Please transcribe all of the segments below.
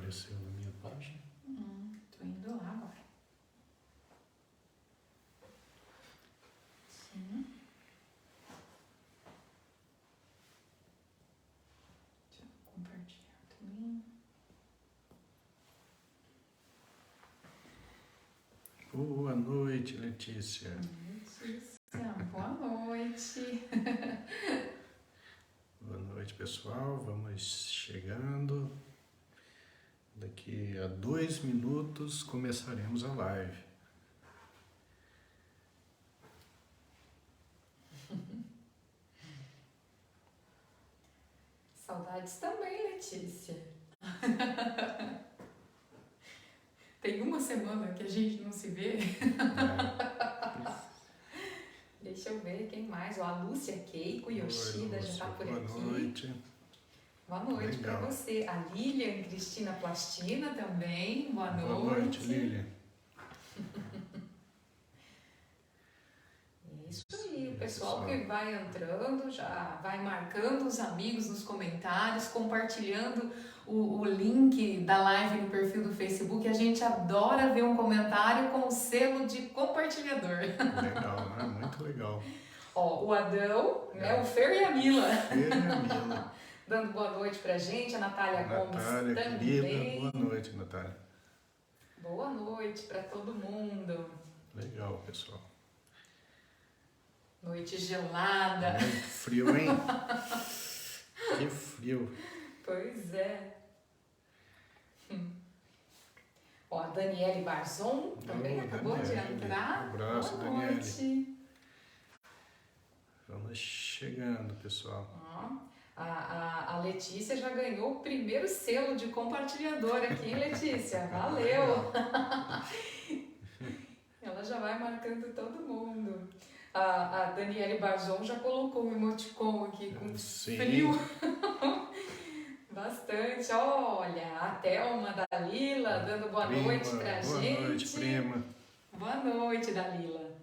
apareceu na minha página. Tô indo lá agora. Sim. Deixa eu compartilhar também. Boa noite, Letícia. Letícia, boa noite. Boa noite, pessoal. Vamos chegando. Daqui a 2 minutos começaremos a live. Saudades também, Letícia. Tem uma semana que a gente não se vê. Deixa eu ver quem mais. A Lúcia Keiko Yoshida já está por aqui. Boa noite. Boa noite para você. A Lilian Cristina Plastina também. Boa noite. Boa noite, Lilian. É isso aí. O pessoal que vai entrando já vai marcando os amigos nos comentários, compartilhando o link da live no perfil do Facebook. A gente adora ver um comentário com o selo de compartilhador. Legal, né? Muito legal. Ó, o Adão, né? O Fer e a Mila. Fer e a Mila. Dando boa noite pra gente, a Natália Gomes também. Natália, querida, boa noite, Natália. Boa noite pra todo mundo. Legal, pessoal. Noite gelada. Muito frio, hein? Que frio. Pois é. Ó, a Daniele Barzon também acabou de entrar. Um abraço, boa noite. Daniele. Vamos chegando, pessoal. Ó. A Letícia já ganhou o primeiro selo de compartilhador aqui, Letícia. Valeu! Ela já vai marcando todo mundo. A Daniele Barzon já colocou um emoticon aqui com frio. Bastante. Olha, a Thelma Dalila dando boa noite pra gente. Boa noite, prima. Boa noite, Dalila.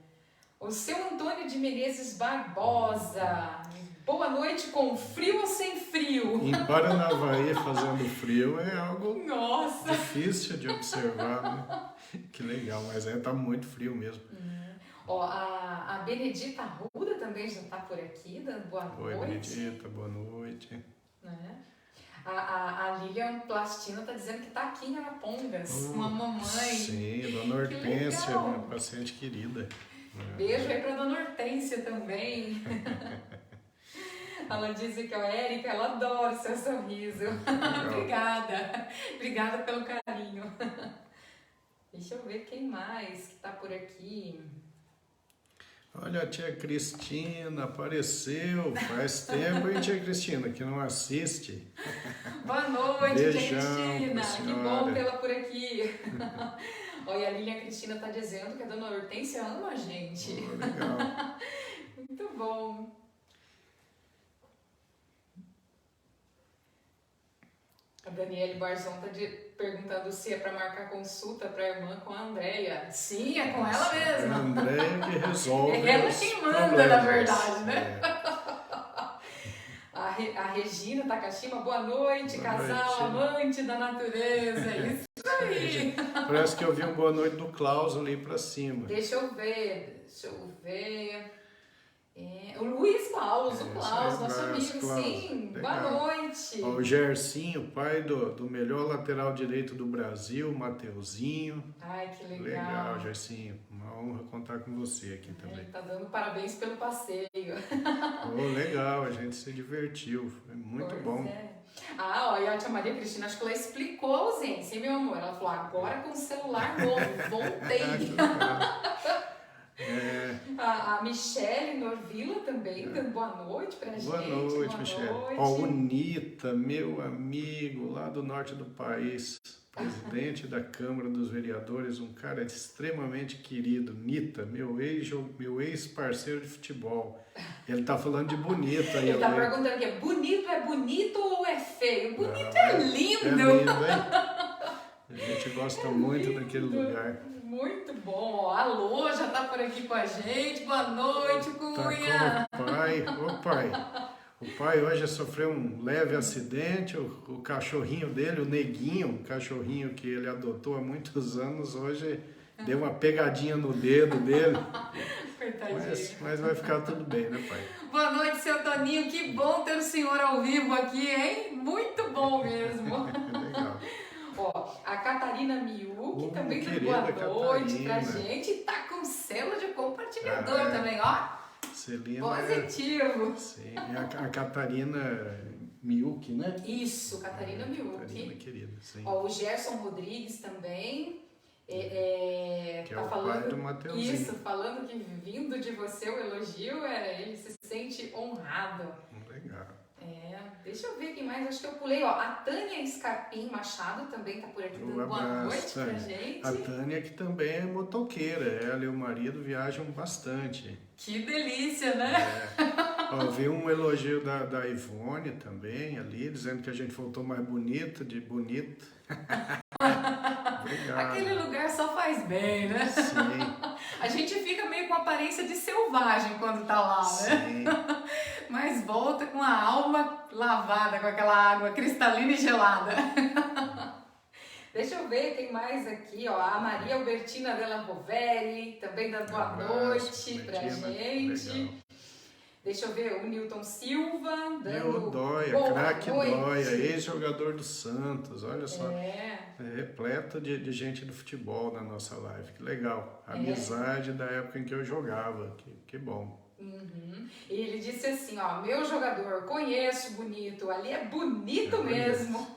O seu Antônio de Menezes Barbosa. Boa noite com frio ou sem frio? Em Paranavaí fazendo frio é algo Nossa. difícil de observar, né? Que legal, mas tá muito frio mesmo. Ó, a Benedita Arruda também já está por aqui, dando boa noite. Oi, Benedita, boa noite. Né? A Lilian Plastina está dizendo que está aqui em Arapongas, uma mamãe. Sim, Dona Hortência, minha paciente querida. Beijo aí para Dona Hortência também. Ela disse que a Érica, ela adora o seu sorriso. Obrigada. Obrigada pelo carinho. Deixa eu ver quem mais que está por aqui. Olha, a tia Cristina apareceu. Faz tempo, hein, tia Cristina, que não assiste. Boa noite, Beijão, tia Cristina. Que senhora. bom tê-la por aqui. Olha, a Lilian Cristina está dizendo que a Dona Hortência ama a gente. Legal. Muito bom. A Daniele Barzon está perguntando se é para marcar consulta para a irmã com a Andréia. Sim, é com ela mesma. É a Andréia que resolve. É ela quem manda, na verdade, né? É. A Regina Takashima, boa noite, Boa casal noite. amante da natureza. Isso aí. Parece que eu vi um boa noite do Klaus ali pra cima. Deixa eu ver. O Luiz Paulo, o Klaus, nosso amigo, Klaus. sim. Legal. Boa noite. Ó, o Gersinho, pai do melhor lateral direito do Brasil, Mateuzinho. Ai, que legal. Legal, Gersinho. Uma honra contar com você aqui também. Ele tá dando parabéns pelo passeio. Oh, legal, a gente se divertiu. Foi muito Pois bom. É. Ó, e a tia Maria Cristina, acho que ela explicou a ausência, hein, meu amor? Ela falou, agora com o celular novo, voltei. A Michele Norvila também, dando boa noite pra gente. Boa noite, Michele. Ó, o Nita, meu amigo lá do norte do país, presidente da Câmara dos Vereadores, um cara extremamente querido. Nita, meu ex-parceiro de futebol. Ele tá falando de bonito aí. Ele tá perguntando aqui, é bonito ou é feio? Bonito Ah, é lindo. É lindo, hein? A gente gosta muito daquele lugar. Muito bom. A Lô já tá por aqui com a gente. Boa noite, Cunha. Tá com o pai. O pai hoje sofreu um leve acidente, o cachorrinho dele, o Neguinho, um cachorrinho que ele adotou há muitos anos, hoje deu uma pegadinha no dedo dele. Mas vai ficar tudo bem, né, pai? Boa noite, seu Toninho. Que bom ter o senhor ao vivo aqui, hein? Muito bom mesmo. Legal. Ó, a Catarina Miu, que também deu querida boa noite Catarina. pra gente, e tá com selo de compartilhador também, ó. Celina Positivo. Sim, a Catarina Miuk, né? Isso, Catarina Miu. Catarina, querida, sim. Ó, o Gerson Rodrigues também. Que tá é o falando, pai do Mateuzinho. Isso, falando que vindo de você o elogio, ele se sente honrado. Legal. Deixa eu ver quem mais, acho que eu pulei, ó. A Tânia Scarpim Machado também tá por aqui dando boa noite pra gente. A Tânia, que também é motoqueira, ela e o marido viajam bastante. Que delícia, né? Ó, vi um elogio da Ivone também ali, dizendo que a gente voltou mais bonita, de bonito. Obrigado. Aquele lugar só faz bem, né? Sim. A gente fica meio com aparência de selvagem quando tá lá, né? Sim. Mas volta com a alma lavada com aquela água cristalina e gelada. Deixa eu ver quem mais aqui, ó. A Maria Albertina Della Roveri, também dando boa noite pra gente. Legal. Deixa eu ver, o Newton Silva dando Dóia, craque Dóia, ex-jogador do Santos, olha só. Repleto de gente do futebol na nossa live, que legal. Amizade da época em que eu jogava, que bom. Uhum. E ele disse assim, ó, meu jogador, conheço bonito, ali é bonito mesmo.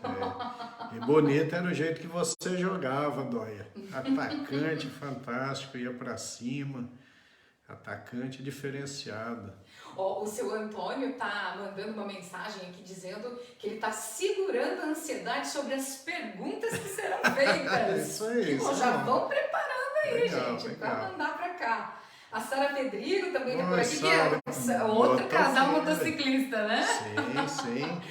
E bonito era o jeito que você jogava, Dóia. Atacante fantástico, ia pra cima, atacante diferenciado. Ó, o seu Antônio tá mandando uma mensagem aqui dizendo que ele tá segurando a ansiedade sobre as perguntas que serão feitas. Isso aí. Já vão preparando aí, legal, gente, legal. pra mandar pra cá. A Sara Pedrigo também tá por aqui, Sara, que é outro casal motociclista, né? Sim.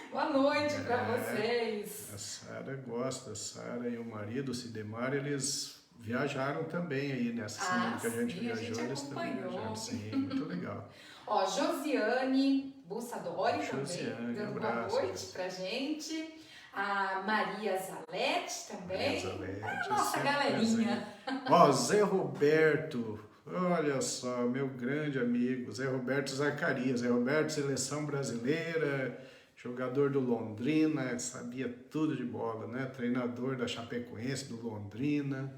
Boa noite pra vocês. A Sara gosta, a Sara e o marido, o Sidemar, eles viajaram também aí nessa semana que a gente viajou, eles também viajaram. Sim, muito legal. Ó, Josiane Bussadori também, dando boa noite pra gente. A Maria Zalete também. A nossa galerinha. Ó, Zé Roberto, olha só, meu grande amigo, Zé Roberto Zacarias. Zé Roberto, seleção brasileira, jogador do Londrina, sabia tudo de bola, né? Treinador da Chapecoense, do Londrina.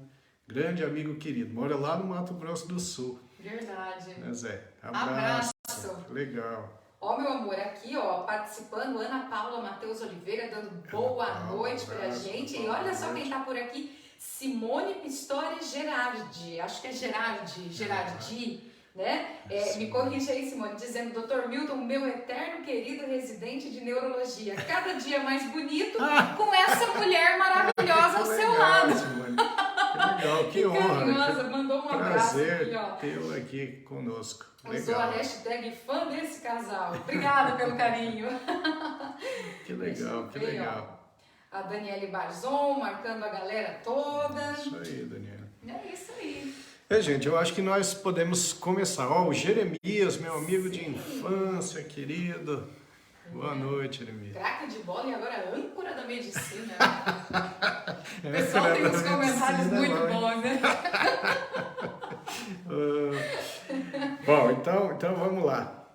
Grande amigo querido, mora lá no Mato Grosso do Sul. Verdade. Né, Zé? Abraço. Legal. Ó, meu amor, aqui, ó, participando, Ana Paula Matheus Oliveira, dando boa noite pra gente. E olha só quem tá por aqui, Simone Pistori Gerardi, acho que é Gerardi, né? Me corrija aí, Simone, dizendo, Dr. Milton, meu eterno querido residente de neurologia, cada dia mais bonito, com essa mulher maravilhosa ao seu lado. Simone. Que legal, que honra. Carinhosa, mandou um abraço aqui, ó. Tê-lo aqui conosco. Usou a hashtag fã desse casal. Obrigada pelo carinho. Que legal, que legal. Ó, a Daniele Barzon marcando a galera toda. Isso aí, Daniela. É isso aí. Gente, eu acho que nós podemos começar. Ó, o Jeremias, meu amigo de infância, querido. Boa noite, Jeremias. Craque de bola e agora âncora da medicina. O pessoal tem uns comentários muito bons, né? Bom, então vamos lá.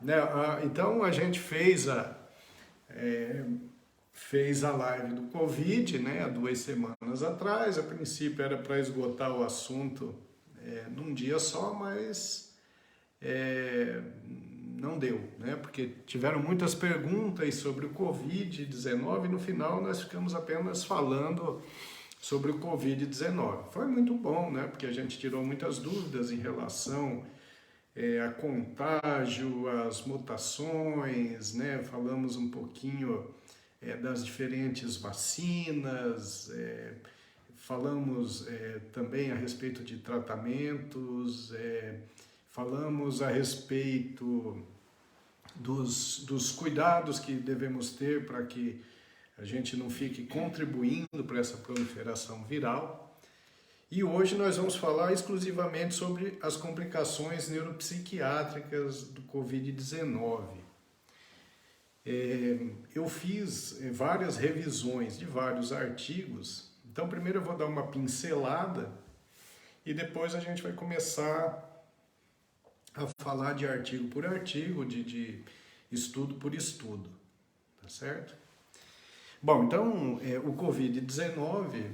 Então a gente fez a live do Covid, né, há 2 semanas atrás. A princípio era para esgotar o assunto num dia só, mas não deu, né? Porque tiveram muitas perguntas sobre o Covid-19 e no final nós ficamos apenas falando sobre o Covid-19. Foi muito bom, né? Porque a gente tirou muitas dúvidas em relação a contágio, as mutações, né? Falamos um pouquinho das diferentes vacinas, falamos também a respeito de tratamentos, falamos a respeito dos cuidados que devemos ter para que a gente não fique contribuindo para essa proliferação viral. E hoje nós vamos falar exclusivamente sobre as complicações neuropsiquiátricas do Covid-19. eu fiz várias revisões de vários artigos. Então, primeiro eu vou dar uma pincelada e depois a gente vai começar a falar de artigo por artigo, de estudo por estudo, tá certo? Bom, então, o Covid-19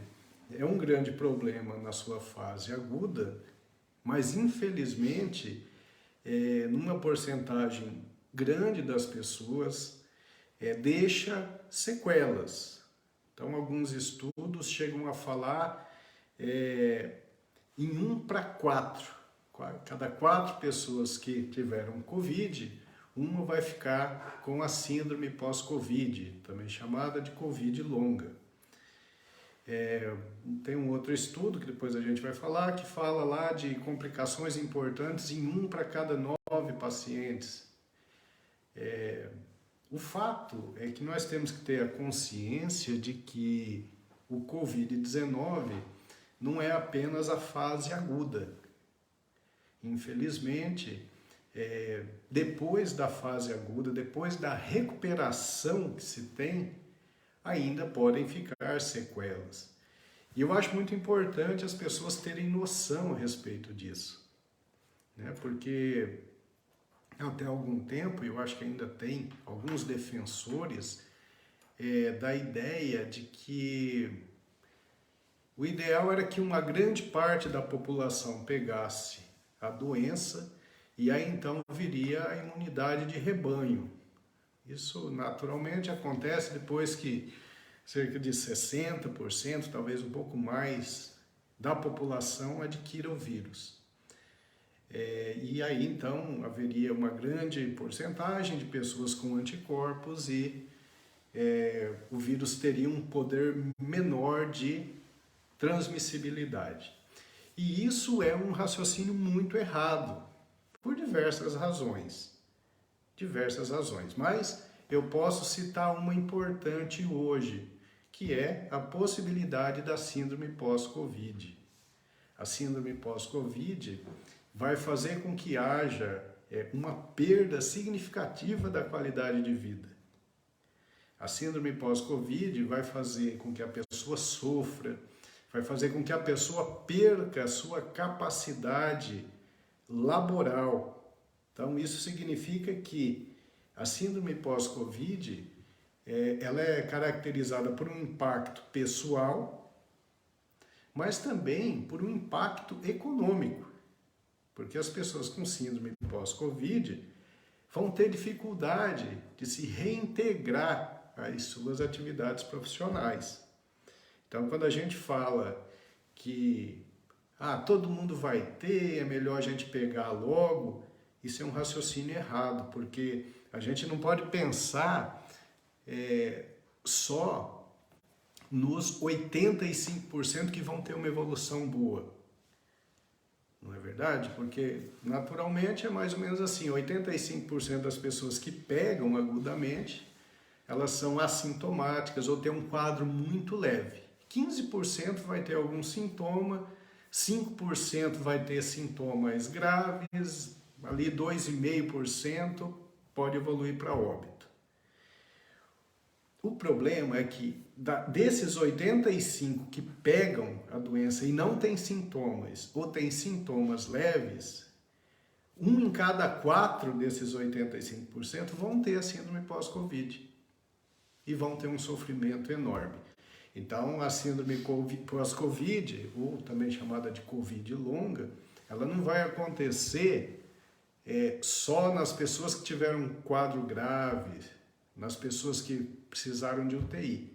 é um grande problema na sua fase aguda, mas infelizmente, numa porcentagem grande das pessoas, deixa sequelas. Então, alguns estudos chegam a falar em 1 para 4. Cada 4 pessoas que tiveram Covid, uma vai ficar com a síndrome pós-Covid, também chamada de Covid longa. Tem um outro estudo que depois a gente vai falar, que fala lá de complicações importantes em 1 para cada 9 pacientes. O fato é que nós temos que ter a consciência de que o Covid-19 não é apenas a fase aguda. Infelizmente, depois da fase aguda, depois da recuperação que se tem, ainda podem ficar sequelas. E eu acho muito importante as pessoas terem noção a respeito disso, né? Porque até algum tempo, eu acho que ainda tem alguns defensores da ideia de que o ideal era que uma grande parte da população pegasse a doença e aí então viria a imunidade de rebanho. Isso naturalmente acontece depois que cerca de 60%, talvez um pouco mais, da população adquira o vírus. E aí então haveria uma grande porcentagem de pessoas com anticorpos e o vírus teria um poder menor de transmissibilidade. E isso é um raciocínio muito errado, por diversas razões. Mas eu posso citar uma importante hoje, que é a possibilidade da síndrome pós-Covid. A síndrome pós-Covid vai fazer com que haja uma perda significativa da qualidade de vida. A síndrome pós-Covid vai fazer com que a pessoa sofra, vai fazer com que a pessoa perca a sua capacidade laboral. Então, isso significa que a síndrome pós-Covid, ela é caracterizada por um impacto pessoal, mas também por um impacto econômico, porque as pessoas com síndrome pós-Covid vão ter dificuldade de se reintegrar às suas atividades profissionais. Então, quando a gente fala que todo mundo vai ter, é melhor a gente pegar logo, isso é um raciocínio errado, porque a gente não pode pensar só nos 85% que vão ter uma evolução boa. Não é verdade? Porque naturalmente é mais ou menos assim, 85% das pessoas que pegam agudamente, elas são assintomáticas ou têm um quadro muito leve. 15% vai ter algum sintoma, 5% vai ter sintomas graves, ali 2,5% pode evoluir para óbito. O problema é que desses 85 que pegam a doença e não têm sintomas, ou têm sintomas leves, 1 em cada 4 desses 85% vão ter a síndrome pós-Covid e vão ter um sofrimento enorme. Então, a síndrome pós-Covid, ou também chamada de Covid longa, ela não vai acontecer só nas pessoas que tiveram um quadro grave, nas pessoas que precisaram de UTI.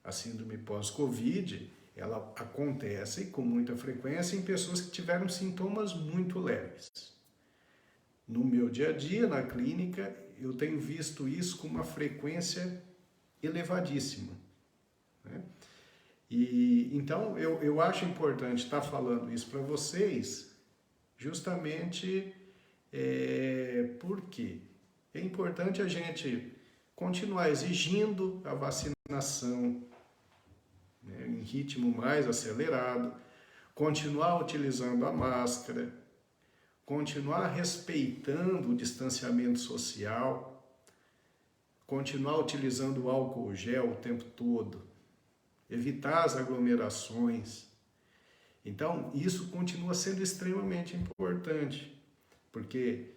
A síndrome pós-Covid, ela acontece com muita frequência em pessoas que tiveram sintomas muito leves. No meu dia a dia, na clínica, eu tenho visto isso com uma frequência elevadíssima, né? E então eu acho importante estar falando isso para vocês, justamente porque é importante a gente continuar exigindo a vacinação, né, em ritmo mais acelerado, continuar utilizando a máscara, continuar respeitando o distanciamento social, continuar utilizando o álcool gel o tempo todo, evitar as aglomerações. Então, isso continua sendo extremamente importante, porque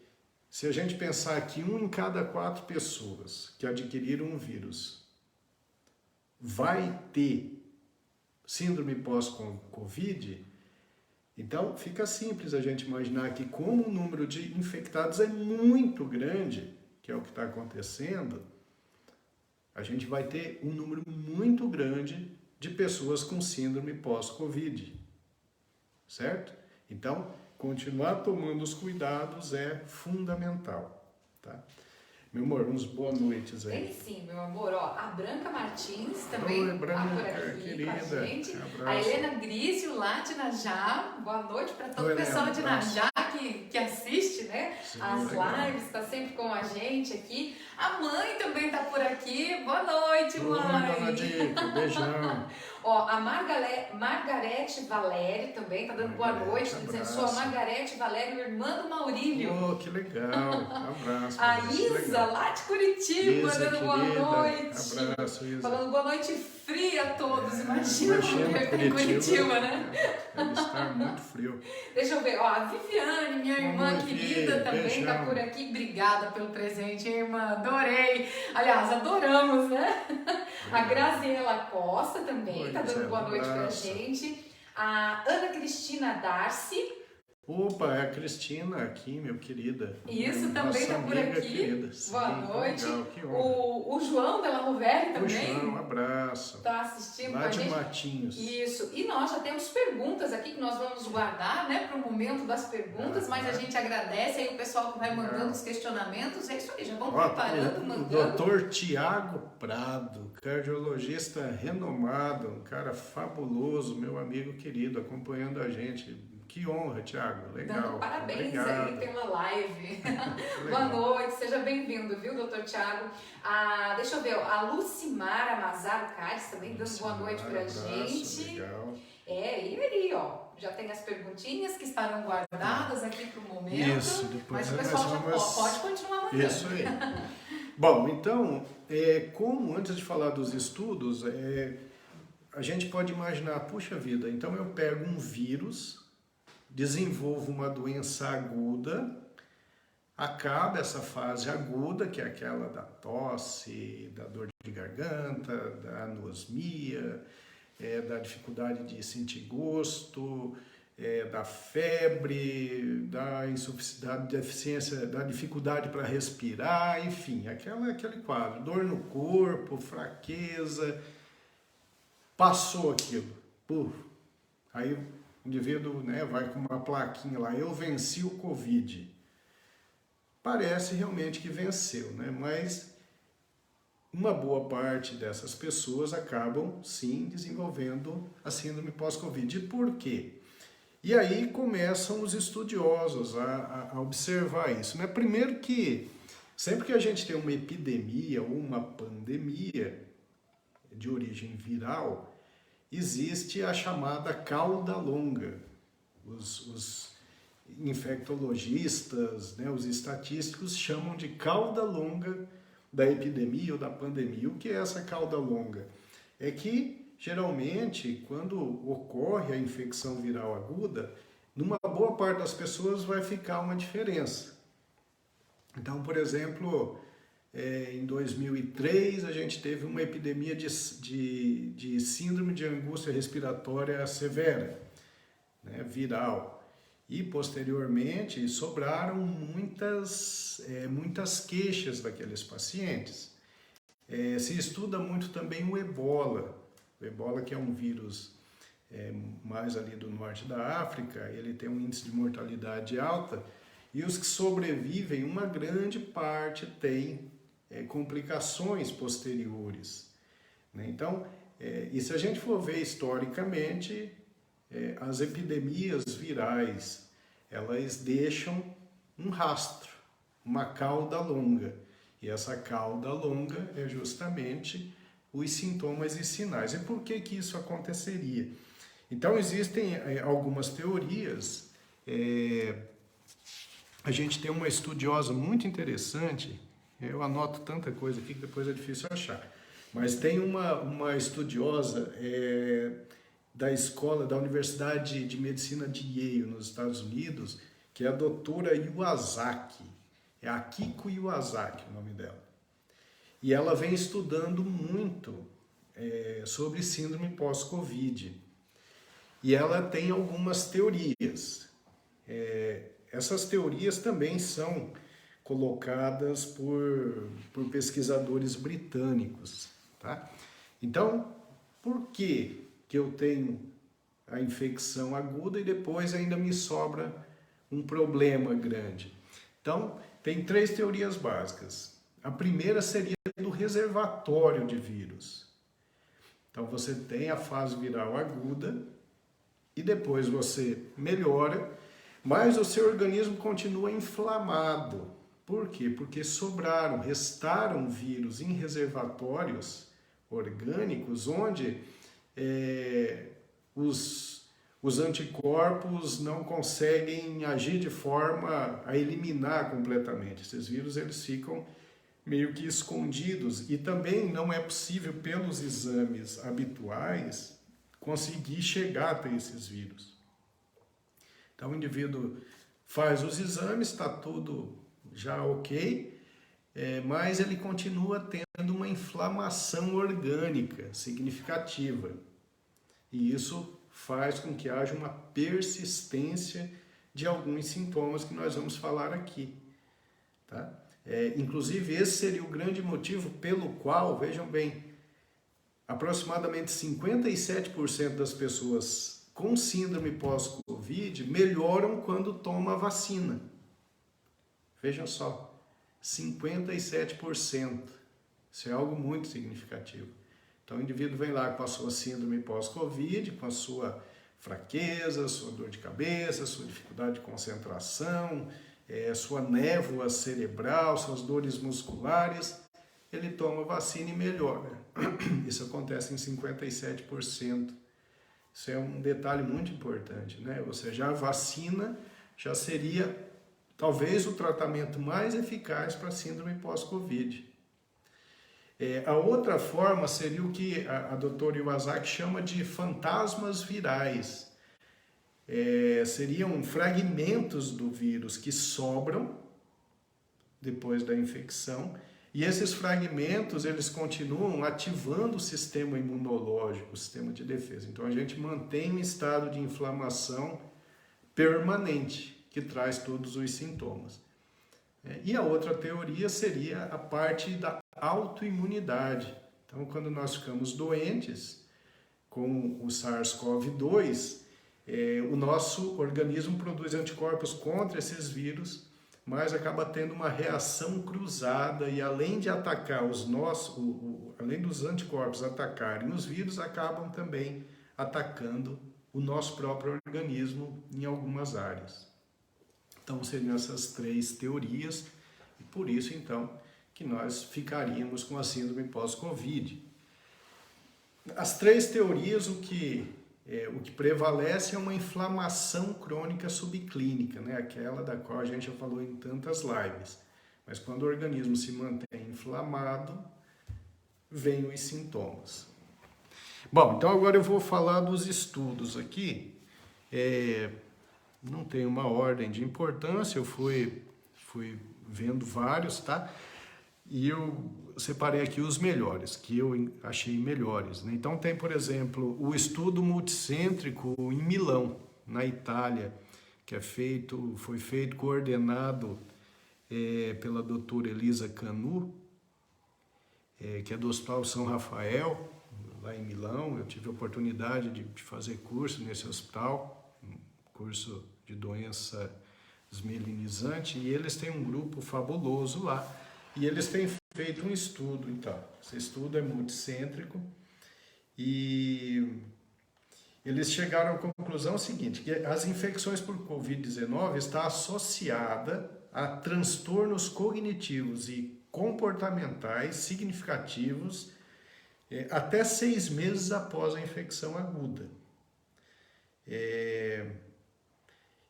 se a gente pensar que 1 em cada 4 pessoas que adquiriram um vírus vai ter síndrome pós-Covid, então fica simples a gente imaginar que como o número de infectados é muito grande, que é o que está acontecendo, a gente vai ter um número muito grande de pessoas com síndrome pós-Covid, certo? Então, continuar tomando os cuidados é fundamental, tá? Meu amor, uns boas noites aí. Tem sim, meu amor. Ó, a Branca Martins também Oi, Branca, tá por aqui querida. com a gente. Abraço. A Helena Grísio, lá de Najá. Boa noite para todo Oi, o pessoal Helena, de Najá que assiste, né? Sim, as legal. lives, está sempre com a gente aqui. A mãe também tá por aqui. Boa noite, mãe. Oi, dona Dica, beijão. Ó, a Margarete Valério também tá dando boa noite, tá dizendo: sou a Margarete Valério, irmã do Maurílio. Oh, que legal. Abraço. A Isa, Isa, lá de Curitiba, Isa, dando boa querida. noite. Abraço, Isa. Falando boa noite fria a todos. Imagina Imagina em Curitiba, né? Deve estar muito frio. Deixa eu ver, ó, a Viviane, minha irmã Oi, querida, filha, também beijão. tá por aqui. Obrigada pelo presente, irmã. Adorei. Aliás, adoramos, né? A Graziela Costa também Oi, tá dando boa noite pra abraço. gente. A Ana Cristina Darcy. Opa, é a Cristina aqui, meu querida. Isso, Nossa também tá por amiga aqui. querida. Sim, Boa noite. Legal, que honra. O João Della Rovere Oi, também João, um abraço. tá assistindo Lá com a de gente. Matinhos. Isso, e nós já temos perguntas aqui que nós vamos guardar, né, para o momento das perguntas, mas a gente agradece aí o pessoal que vai mandando os questionamentos. É isso aí, já vão preparando, O mandando. Dr. Tiago Prado, cardiologista renomado, um cara fabuloso, meu amigo querido, acompanhando a gente. Que honra, Tiago. Legal. Dando parabéns Obrigado. aí pela live. Boa Legal. noite, seja bem-vindo, viu, doutor Tiago? Deixa eu ver, a Lucimara Amazaro Cádiz também dando boa noite pra gente. Legal. E aí, ó, já tem as perguntinhas que estarão guardadas aqui pro momento. Isso, depois mas o nós pessoal já vamos- pode continuar mandando. Isso aí. Bom, então, como antes de falar dos estudos, a gente pode imaginar, puxa vida, então eu pego um vírus, desenvolvo uma doença aguda, acaba essa fase aguda, que é aquela da tosse, da dor de garganta, da anosmia, da dificuldade de sentir gosto, da febre, da insuficiência, da deficiência, da dificuldade para respirar, enfim, aquele quadro, dor no corpo, fraqueza, passou aquilo, aí o indivíduo, né, vai com uma plaquinha lá, eu venci o Covid. Parece realmente que venceu, né? Mas uma boa parte dessas pessoas acabam, sim, desenvolvendo a síndrome pós-Covid. E por quê? E aí começam os estudiosos a observar isso, né? Primeiro que, sempre que a gente tem uma epidemia ou uma pandemia de origem viral, existe a chamada cauda longa. Os infectologistas, né, os estatísticos chamam de cauda longa da epidemia ou da pandemia. O que é essa cauda longa? É que, geralmente, quando ocorre a infecção viral aguda, numa boa parte das pessoas vai ficar uma diferença. Então, por exemplo, em 2003 a gente teve uma epidemia de síndrome de angústia respiratória severa, né, viral. E posteriormente sobraram muitas queixas daqueles pacientes. Se estuda muito também o ebola. O ebola, que é um vírus mais ali do norte da África, ele tem um índice de mortalidade alta, e os que sobrevivem, uma grande parte tem complicações posteriores, né? Então, e se a gente for ver historicamente, as epidemias virais, elas deixam um rastro, uma cauda longa, e essa cauda longa é justamente os sintomas e sinais. E por que que isso aconteceria? Então, existem algumas teorias. A gente tem uma estudiosa muito interessante, Eu anoto tanta coisa aqui que depois é difícil achar. Mas tem uma estudiosa da escola, da Universidade de Medicina de Yale, nos Estados Unidos, que é a doutora Iwasaki. É Akiko Iwasaki o nome dela. E ela vem estudando muito sobre síndrome pós-Covid. E ela tem algumas teorias. Essas teorias também são colocadas por pesquisadores britânicos. Tá? Então, por que eu tenho a infecção aguda e depois ainda me sobra um problema grande? Então, tem 3 teorias básicas. A primeira seria do reservatório de vírus. Então, você tem a fase viral aguda e depois você melhora, mas o seu organismo continua inflamado. Por quê? Porque restaram vírus em reservatórios orgânicos onde os anticorpos não conseguem agir de forma a eliminar completamente. Esses vírus eles ficam meio que escondidos e também não é possível pelos exames habituais conseguir chegar até esses vírus. Então o indivíduo faz os exames, está tudo já ok, mas ele continua tendo uma inflamação orgânica significativa. E isso faz com que haja uma persistência de alguns sintomas que nós vamos falar aqui. Tá? Inclusive, esse seria o grande motivo pelo qual, vejam bem, aproximadamente 57% das pessoas com síndrome pós-Covid melhoram quando tomam a vacina. Vejam só, 57%. Isso é algo muito significativo. Então o indivíduo vem lá com a sua síndrome pós-Covid, com a sua fraqueza, sua dor de cabeça, sua dificuldade de concentração, sua névoa cerebral, suas dores musculares, ele toma vacina e melhora. Isso acontece em 57%. Isso é um detalhe muito importante, né? Ou seja, a vacina já seria talvez o tratamento mais eficaz para a síndrome pós-Covid. A outra forma seria o que a doutora Iwasaki chama de fantasmas virais. Seriam fragmentos do vírus que sobram depois da infecção e esses fragmentos eles continuam ativando o sistema imunológico, o sistema de defesa. Então a gente mantém um estado de inflamação permanente que traz todos os sintomas. E a outra teoria seria a parte da autoimunidade. Então, quando nós ficamos doentes com o SARS-CoV-2, o nosso organismo produz anticorpos contra esses vírus, mas acaba tendo uma reação cruzada e além de atacar além dos anticorpos atacarem os vírus, acabam também atacando o nosso próprio organismo em algumas áreas. Então seriam essas 3 teorias e por isso então que nós ficaríamos com a síndrome pós-Covid. As 3 teorias, o que prevalece é uma inflamação crônica subclínica, né? Aquela da qual a gente já falou em tantas lives. Mas quando o organismo se mantém inflamado, vêm os sintomas. Bom, então agora eu vou falar dos estudos aqui. Não tem uma ordem de importância, eu fui vendo vários, tá? E eu separei aqui os melhores, que eu achei melhores, né? Então tem, por exemplo, o estudo multicêntrico em Milão, na Itália, que foi feito, coordenado pela doutora Elisa Canu, que é do Hospital São Rafael, lá em Milão. Eu tive a oportunidade de fazer curso nesse hospital, curso de doença desmielinizante, e eles têm um grupo fabuloso lá, e eles têm feito um estudo, então, esse estudo é multicêntrico, e eles chegaram à conclusão seguinte, que as infecções por Covid-19 estão associadas a transtornos cognitivos e comportamentais significativos até 6 meses após a infecção aguda.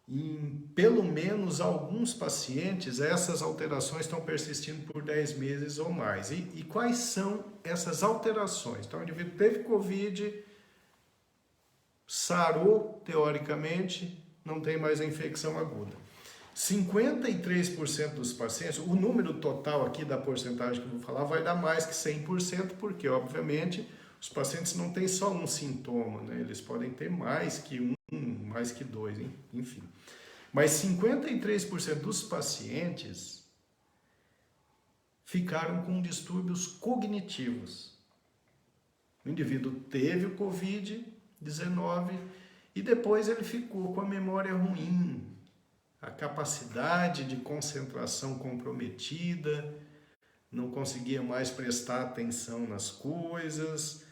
em pelo menos alguns pacientes, essas alterações estão persistindo por 10 meses ou mais. E quais são essas alterações? Então, o indivíduo teve Covid, sarou, teoricamente, não tem mais a infecção aguda. 53% dos pacientes, o número total aqui da porcentagem que eu vou falar vai dar mais que 100%, porque, obviamente, os pacientes não têm só um sintoma, né? Eles podem ter mais que um, mais que dois, enfim. Mas 53% dos pacientes ficaram com distúrbios cognitivos. O indivíduo teve o Covid-19 e depois ele ficou com a memória ruim, a capacidade de concentração comprometida, não conseguia mais prestar atenção nas coisas,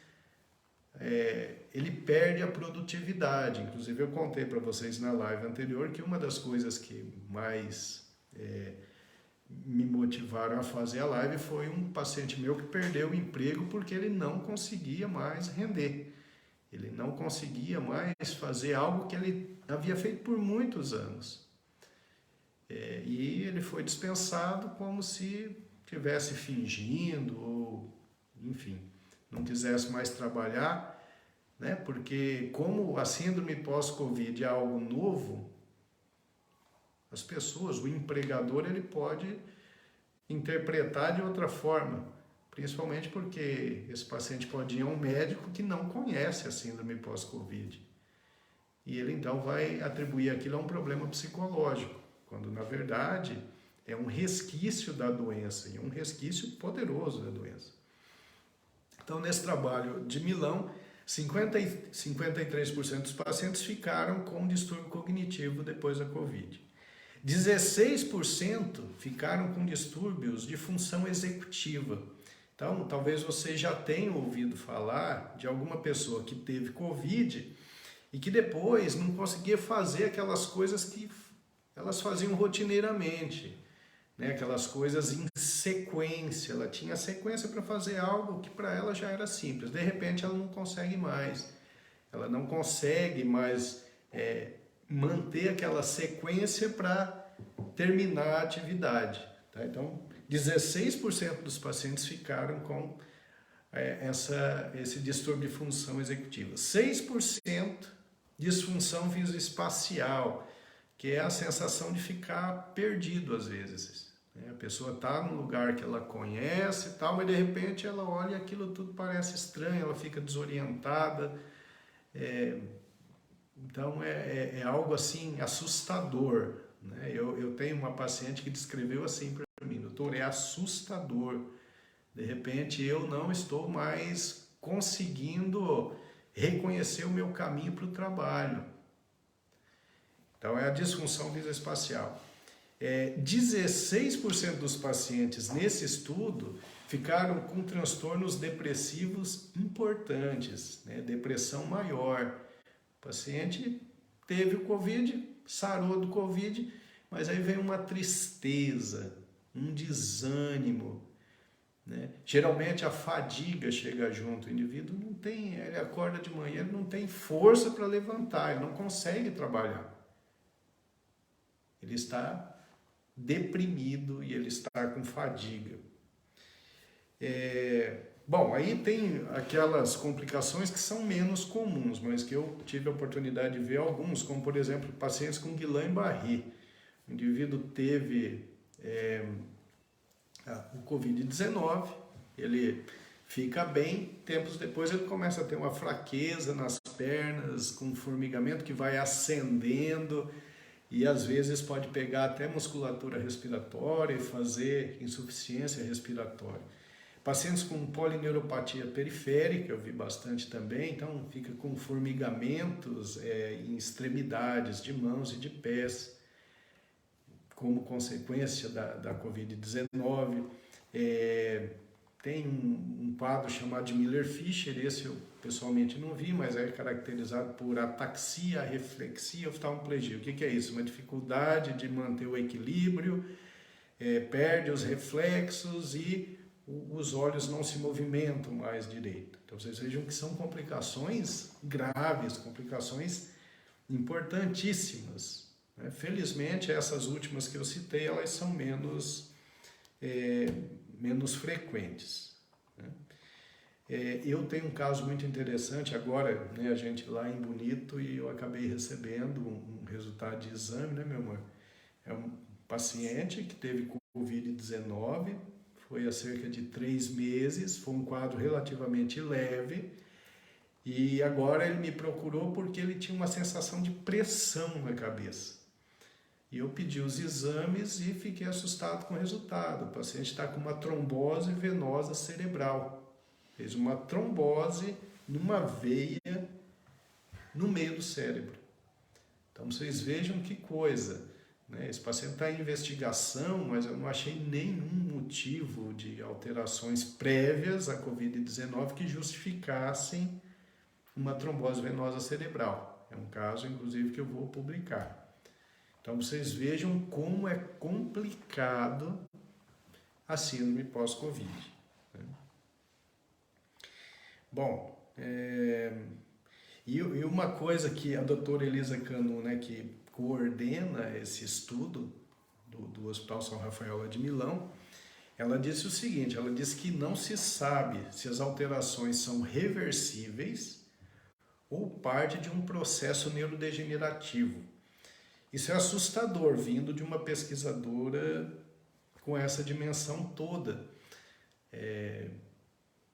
ele perde a produtividade. Inclusive eu contei para vocês na live anterior que uma das coisas que mais me motivaram a fazer a live foi um paciente meu que perdeu o emprego porque ele não conseguia mais render. Ele não conseguia mais fazer algo que ele havia feito por muitos anos. E ele foi dispensado como se estivesse fingindo ou, enfim, não quisesse mais trabalhar, né? Porque como a síndrome pós-Covid é algo novo, as pessoas, o empregador, ele pode interpretar de outra forma, principalmente porque esse paciente pode ir a um médico que não conhece a síndrome pós-Covid. E ele então vai atribuir aquilo a um problema psicológico, quando na verdade é um resquício da doença, e um resquício poderoso da doença. Então, nesse trabalho de Milão, 53% dos pacientes ficaram com distúrbio cognitivo depois da Covid. 16% ficaram com distúrbios de função executiva. Então, talvez você já tenha ouvido falar de alguma pessoa que teve Covid e que depois não conseguia fazer aquelas coisas que elas faziam rotineiramente, né? Aquelas coisas em sequência. Ela tinha sequência para fazer algo que para ela já era simples. De repente, ela não consegue mais. Ela não consegue mais manter aquela sequência para terminar a atividade. Tá? Então, 16% dos pacientes ficaram com esse distúrbio de função executiva. 6% disfunção visoespacial, que é a sensação de ficar perdido às vezes. A pessoa está num lugar que ela conhece e tal, mas de repente ela olha e aquilo tudo parece estranho, ela fica desorientada. Então é algo assim assustador. Né? Eu tenho uma paciente que descreveu assim para mim: doutor, é assustador. De repente eu não estou mais conseguindo reconhecer o meu caminho para o trabalho. Então é a disfunção visoespacial. 16% dos pacientes nesse estudo ficaram com transtornos depressivos importantes, né? Depressão maior. O paciente teve o Covid, sarou do Covid, mas aí vem uma tristeza, um desânimo, né? Geralmente a fadiga chega junto, o indivíduo não tem, ele acorda de manhã, ele não tem força para levantar, ele não consegue trabalhar. Ele está deprimido e ele está com fadiga. Bom, aí tem aquelas complicações que são menos comuns, mas que eu tive a oportunidade de ver alguns, como por exemplo, pacientes com Guillain-Barré. O indivíduo teve o Covid-19, ele fica bem, tempos depois ele começa a ter uma fraqueza nas pernas, com formigamento que vai ascendendo, e às vezes pode pegar até musculatura respiratória e fazer insuficiência respiratória. Pacientes com polineuropatia periférica, eu vi bastante também, então fica com formigamentos em extremidades de mãos e de pés, como consequência da Covid-19. Tem um quadro chamado de Miller-Fisher, esse eu pessoalmente não vi, mas é caracterizado por ataxia, reflexia, oftalmoplegia. O que é isso? Uma dificuldade de manter o equilíbrio, perde os reflexos e os olhos não se movimentam mais direito. Então vocês vejam que são complicações graves, complicações importantíssimas, né? Felizmente, essas últimas que eu citei, elas são menos frequentes, né? Eu tenho um caso muito interessante agora, né, a gente lá em Bonito, e eu acabei recebendo um resultado de exame, né, meu amor? É um paciente que teve Covid-19, foi há cerca de 3 meses, foi um quadro relativamente leve, e agora ele me procurou porque ele tinha uma sensação de pressão na cabeça. E eu pedi os exames e fiquei assustado com o resultado. O paciente está com uma trombose venosa cerebral. Fez uma trombose numa veia no meio do cérebro. Então vocês vejam que coisa, né? Esse paciente está em investigação, mas eu não achei nenhum motivo de alterações prévias à Covid-19 que justificassem uma trombose venosa cerebral. É um caso, inclusive, que eu vou publicar. Então vocês vejam como é complicado a síndrome pós-Covid, né? Bom, e uma coisa que a doutora Elisa Canu, né, que coordena esse estudo do Hospital São Rafael lá de Milão, ela disse o seguinte, ela disse que não se sabe se as alterações são reversíveis ou parte de um processo neurodegenerativo. Isso é assustador, vindo de uma pesquisadora com essa dimensão toda,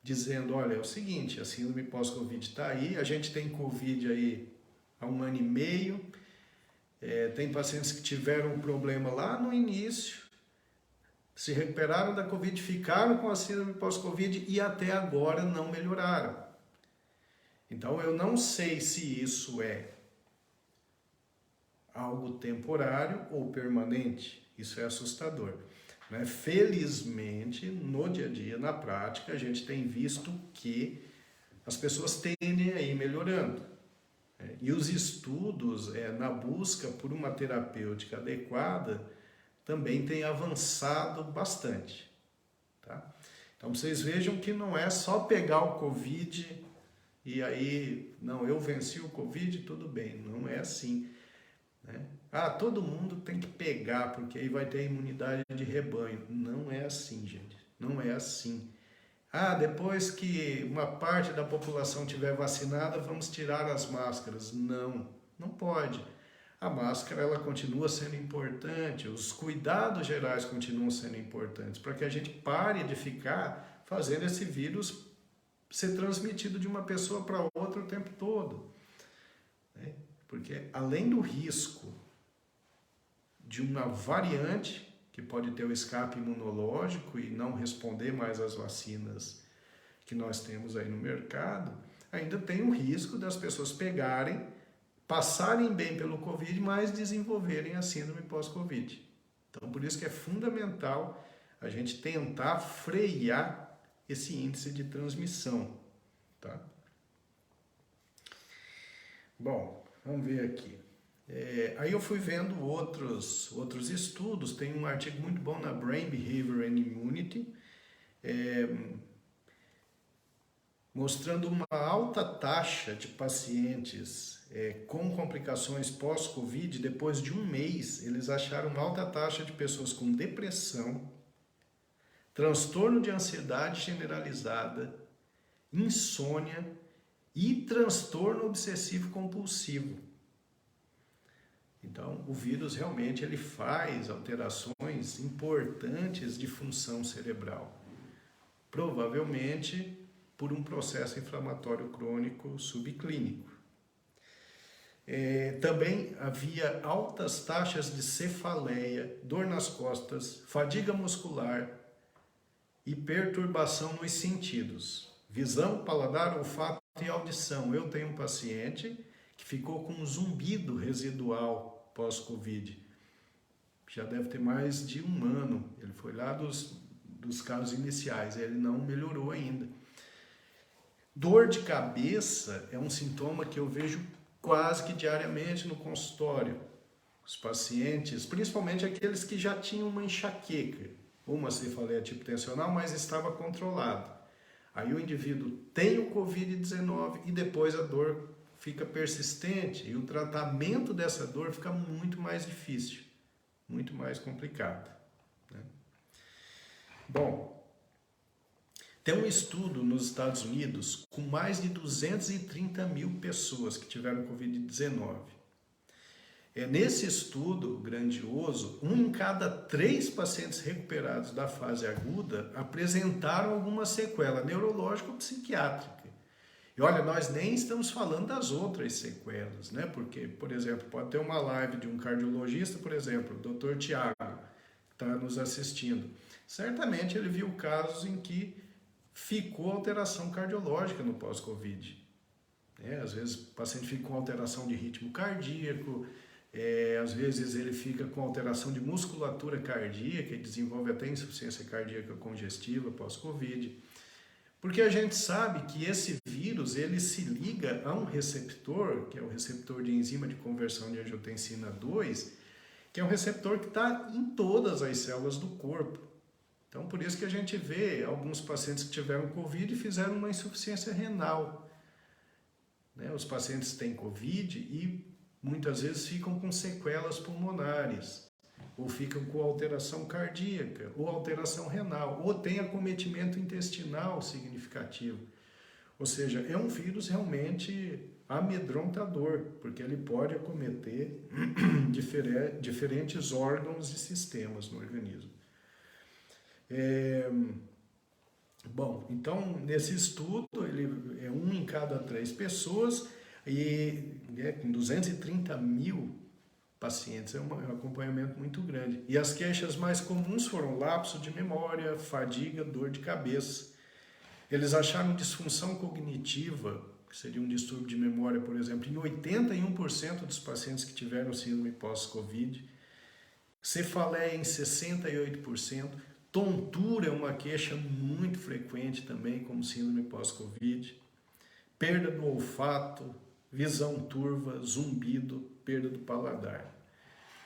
dizendo, olha, é o seguinte, a síndrome pós-Covid está aí, a gente tem Covid aí há 1 ano e meio, tem pacientes que tiveram um problema lá no início, se recuperaram da Covid, ficaram com a síndrome pós-Covid e até agora não melhoraram. Então eu não sei se isso é algo temporário ou permanente. Isso é assustador, né? Felizmente, no dia a dia, na prática, a gente tem visto que as pessoas tendem a ir melhorando, né? E os estudos na busca por uma terapêutica adequada também têm avançado bastante, tá? Então vocês vejam que não é só pegar o Covid e aí, não, eu venci o Covid, tudo bem, não é assim, né? Todo mundo tem que pegar, porque aí vai ter imunidade de rebanho. Não é assim, gente. Não é assim. Depois que uma parte da população tiver vacinada, vamos tirar as máscaras. Não, não pode. A máscara, ela continua sendo importante, os cuidados gerais continuam sendo importantes, para que a gente pare de ficar fazendo esse vírus ser transmitido de uma pessoa para outra o tempo todo, né? Porque além do risco de uma variante que pode ter o escape imunológico e não responder mais às vacinas que nós temos aí no mercado, ainda tem o risco das pessoas pegarem, passarem bem pelo Covid, mas desenvolverem a síndrome pós-Covid. Então, por isso que é fundamental a gente tentar frear esse índice de transmissão, tá? Bom, vamos ver aqui. Aí eu fui vendo outros estudos, tem um artigo muito bom na Brain Behavior and Immunity, mostrando uma alta taxa de pacientes com complicações pós-Covid. Depois de 1 mês, eles acharam uma alta taxa de pessoas com depressão, transtorno de ansiedade generalizada, insônia e transtorno obsessivo compulsivo. Então, o vírus realmente ele faz alterações importantes de função cerebral, provavelmente por um processo inflamatório crônico subclínico. Também havia altas taxas de cefaleia, dor nas costas, fadiga muscular e perturbação nos sentidos, visão, paladar, olfato e audição. Eu tenho um paciente que ficou com um zumbido residual pós-Covid. Já deve ter mais de 1 ano. Ele foi lá dos casos iniciais, ele não melhorou ainda. Dor de cabeça é um sintoma que eu vejo quase que diariamente no consultório. Os pacientes, principalmente aqueles que já tinham uma enxaqueca, uma cefaleia tipo tensional, mas estava controlado. Aí o indivíduo tem o Covid-19 e depois a dor fica persistente e o tratamento dessa dor fica muito mais difícil, muito mais complicado, né? Bom, tem um estudo nos Estados Unidos com mais de 230 mil pessoas que tiveram Covid-19. Nesse estudo grandioso, 1 em cada 3 pacientes recuperados da fase aguda apresentaram alguma sequela neurológica ou psiquiátrica. E olha, nós nem estamos falando das outras sequelas, né? Porque, por exemplo, pode ter uma live de um cardiologista, por exemplo, o Dr. Tiago, que está nos assistindo. Certamente ele viu casos em que ficou alteração cardiológica no pós-Covid. Às vezes o paciente fica com alteração de ritmo cardíaco, às vezes ele fica com alteração de musculatura cardíaca e desenvolve até insuficiência cardíaca congestiva pós-Covid. Porque a gente sabe que esse vírus ele se liga a um receptor, que é o receptor de enzima de conversão de angiotensina 2, que é um receptor que está em todas as células do corpo. Então, por isso que a gente vê alguns pacientes que tiveram Covid e fizeram uma insuficiência renal. Os pacientes têm Covid e muitas vezes ficam com sequelas pulmonares, ou ficam com alteração cardíaca, ou alteração renal, ou tem acometimento intestinal significativo. Ou seja, é um vírus realmente amedrontador, porque ele pode acometer diferentes órgãos e sistemas no organismo. Bom, então nesse estudo ele é 1 em cada 3 pessoas e com 230 mil pacientes, é um acompanhamento muito grande. E as queixas mais comuns foram lapso de memória, fadiga, dor de cabeça. Eles acharam disfunção cognitiva, que seria um distúrbio de memória, por exemplo, em 81% dos pacientes que tiveram síndrome pós-Covid, cefaleia em 68%, tontura é uma queixa muito frequente também, como síndrome pós-Covid, perda do olfato, visão turva, zumbido, perda do paladar.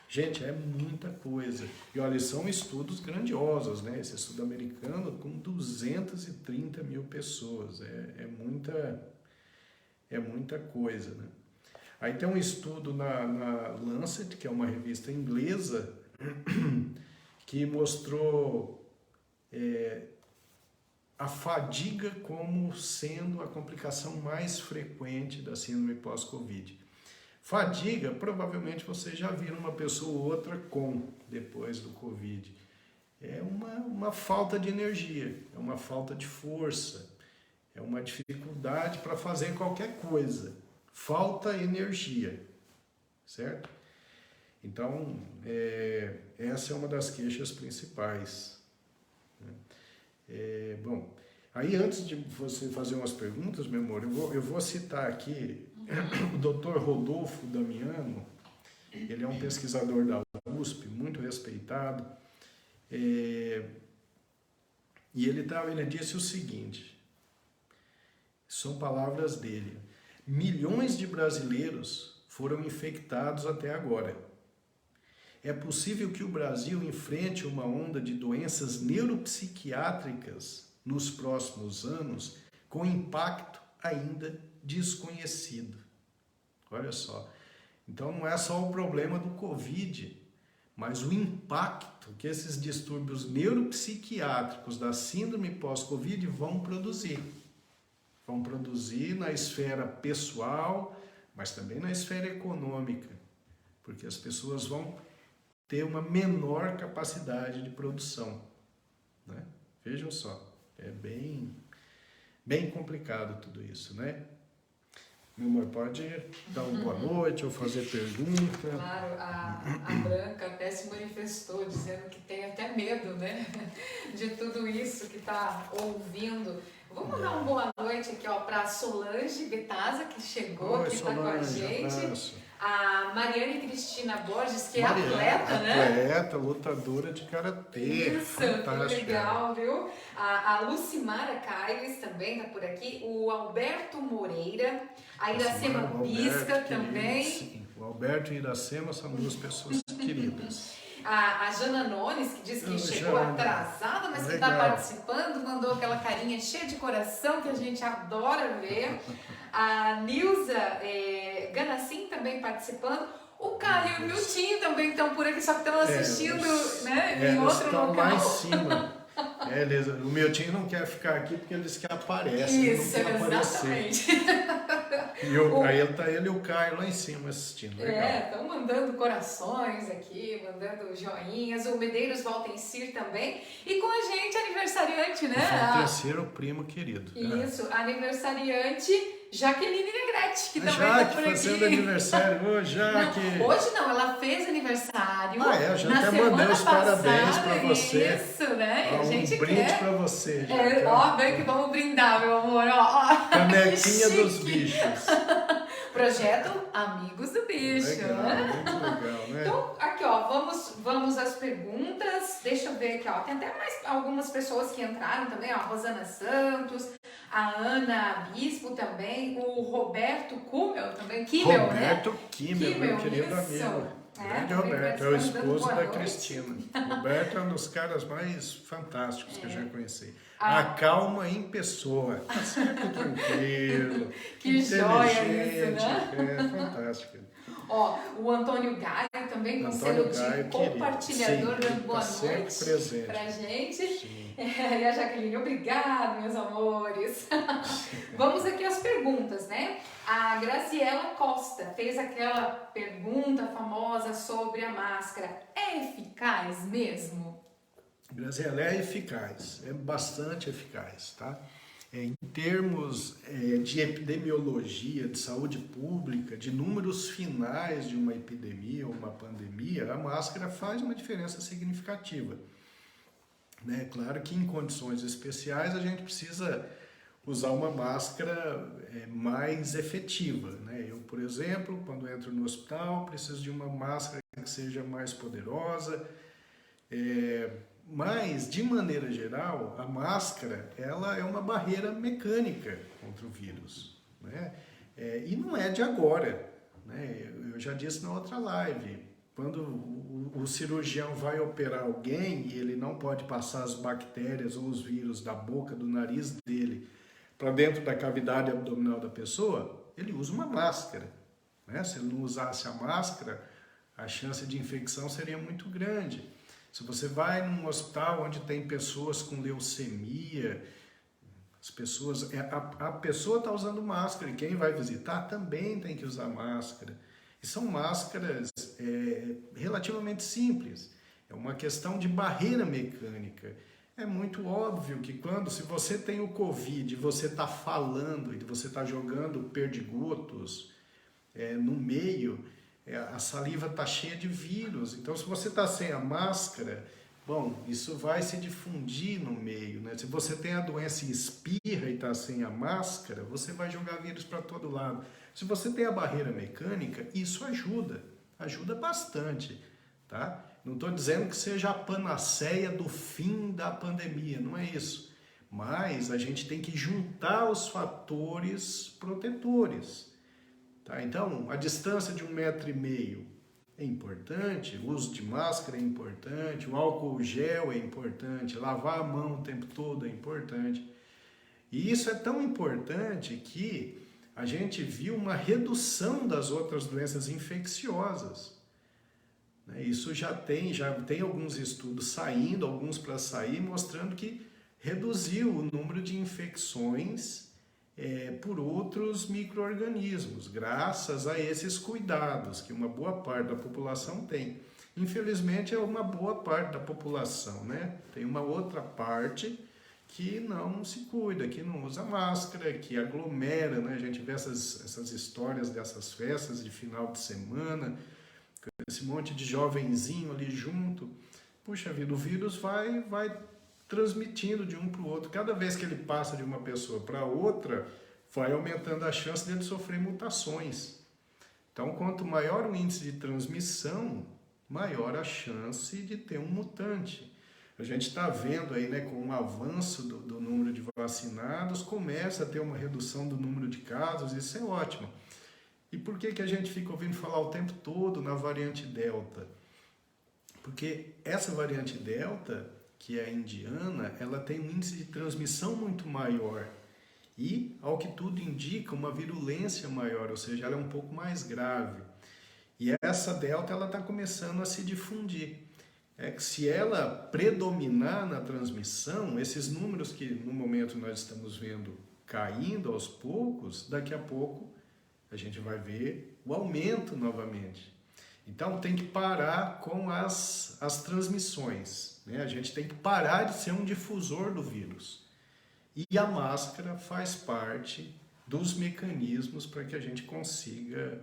Gente, é muita coisa. E olha, são estudos grandiosos, né? Esse estudo americano com 230 mil pessoas. É muita coisa, né? Aí tem um estudo na Lancet, que é uma revista inglesa, que mostrou a fadiga como sendo a complicação mais frequente da síndrome pós-Covid. Fadiga, provavelmente você já viu uma pessoa ou outra com, depois do Covid. É uma falta de energia, é uma falta de força, é uma dificuldade para fazer qualquer coisa. Falta energia, certo? Então, essa é uma das queixas principais. Bom, aí antes de você fazer umas perguntas, meu amor, eu vou citar aqui o Dr. Rodolfo Damiano. Ele é um pesquisador da USP, muito respeitado, e ele disse o seguinte, são palavras dele: milhões de brasileiros foram infectados até agora. É possível que o Brasil enfrente uma onda de doenças neuropsiquiátricas nos próximos anos com impacto ainda desconhecido. Olha só. Então não é só o problema do Covid, mas o impacto que esses distúrbios neuropsiquiátricos da síndrome pós-Covid vão produzir. Vão produzir na esfera pessoal, mas também na esfera econômica, porque as pessoas vão ter uma menor capacidade de produção, né? Vejam só, é bem complicado tudo isso, né? Meu amor, pode dar uma boa noite ou fazer pergunta? Claro, a Branca até se manifestou dizendo que tem até medo, né? De tudo isso que está ouvindo. Vamos dar uma boa noite aqui, ó, para a Solange Betaza, que chegou, Oi, que está com a gente. Abraço. A Mariane Cristina Borges, que é atleta, né? Atleta, lutadora de karatê. Isso, que legal, viu? A Lucimara Caires também está por aqui. O Alberto Moreira, a Iracema Bisca também. Sim, o Alberto e a Iracema são duas pessoas queridas. A Jana Nones, que diz que chegou atrasada, mas que está participando, mandou aquela carinha cheia de coração que a gente adora ver. A Nilza Ganassim também participando. O Caio e o Miltinho também estão por aqui, só que estão assistindo em outro local. Lá em cima. O Miltinho não quer ficar aqui porque ele disse que aparece. Isso, ele não quer exatamente. Aí tá ele e o Caio lá em cima assistindo. Estão mandando corações aqui, mandando joinhas. O Medeiros Valtencir também. E com a gente, aniversariante, né? O terceiro primo querido. Isso, aniversariante Jaqueline Negrete, que também está por aqui. Fazendo aniversário hoje, Jaque. Não, hoje não, ela fez aniversário. Eu já até mandei os parabéns para você. Isso, né? A gente brinde para você, Jaque. Vem que vamos brindar, meu amor. Canequinha dos bichos. Projeto Amigos do Bicho. Legal, né? Muito legal, né? Então, aqui, vamos às perguntas. Deixa eu ver aqui, tem até mais algumas pessoas que entraram também, a Rosana Santos, a Ana Bispo também, o Roberto Kimmel também, Roberto Kimmel, meu querido amigo. Grande Roberto, é o esposo da Cristina. Roberto é um dos caras mais fantásticos que eu já conheci. A calma em pessoa, sempre tranquilo, que joia isso, né? É fantástico. O Antônio Gaio também com selo de compartilhador, dando boa noite pra gente. E a Jaqueline, obrigada, meus amores. Vamos aqui às perguntas, né? A Graciela Costa fez aquela pergunta famosa sobre a máscara. É eficaz mesmo? Graciela, é eficaz, é bastante eficaz, tá? Em termos de epidemiologia, de saúde pública, de números finais de uma epidemia ou uma pandemia, a máscara faz uma diferença significativa. Né? Claro que em condições especiais a gente precisa usar uma máscara mais efetiva. Né? Eu, por exemplo, quando entro no hospital, preciso de uma máscara que seja mais poderosa. Mas, de maneira geral, a máscara ela é uma barreira mecânica contra o vírus. Né? E não é de agora. Né? Eu já disse na outra live, quando o cirurgião vai operar alguém e ele não pode passar as bactérias ou os vírus da boca, do nariz dele para dentro da cavidade abdominal da pessoa, ele usa uma máscara. Né? Se ele não usasse a máscara, a chance de infecção seria muito grande. Se você vai num hospital onde tem pessoas com leucemia, a pessoa está usando máscara e quem vai visitar também tem que usar máscara. E são máscaras relativamente simples. É uma questão de barreira mecânica. É muito óbvio que se você tem o Covid e você está falando e você está jogando perdigotos no meio, a saliva está cheia de vírus. Então, se você está sem a máscara, isso vai se difundir no meio. Né? Se você tem a doença e espirra e está sem a máscara, você vai jogar vírus para todo lado. Se você tem a barreira mecânica, isso ajuda bastante. Tá? Não estou dizendo que seja a panaceia do fim da pandemia, não é isso. Mas a gente tem que juntar os fatores protetores. Tá? Então, a distância de 1,5 metro é importante, o uso de máscara é importante, o álcool gel é importante, lavar a mão o tempo todo é importante. E isso é tão importante que a gente viu uma redução das outras doenças infecciosas. Isso já tem alguns estudos saindo, alguns para sair, mostrando que reduziu o número de infecções por outros micro-organismos, graças a esses cuidados que uma boa parte da população tem. Infelizmente, é uma boa parte da população, né? Tem uma outra parte que não se cuida, que não usa máscara, que aglomera, né? A gente vê essas histórias dessas festas de final de semana, esse monte de jovenzinho ali junto. Puxa vida, o vírus vai transmitindo de um para o outro. Cada vez que ele passa de uma pessoa para outra, vai aumentando a chance dele sofrer mutações. Então, quanto maior o índice de transmissão, maior a chance de ter um mutante. A gente está vendo aí, né, com o avanço do número de vacinados, começa a ter uma redução do número de casos, isso é ótimo. E por que a gente fica ouvindo falar o tempo todo na variante Delta? Porque essa variante Delta, que é a indiana, ela tem um índice de transmissão muito maior e, ao que tudo indica, uma virulência maior, ou seja, ela é um pouco mais grave. E essa Delta ela está começando a se difundir. É que se ela predominar na transmissão, esses números que no momento nós estamos vendo caindo aos poucos, daqui a pouco a gente vai ver o aumento novamente. Então tem que parar com as transmissões, né? A gente tem que parar de ser um difusor do vírus. E a máscara faz parte dos mecanismos para que a gente consiga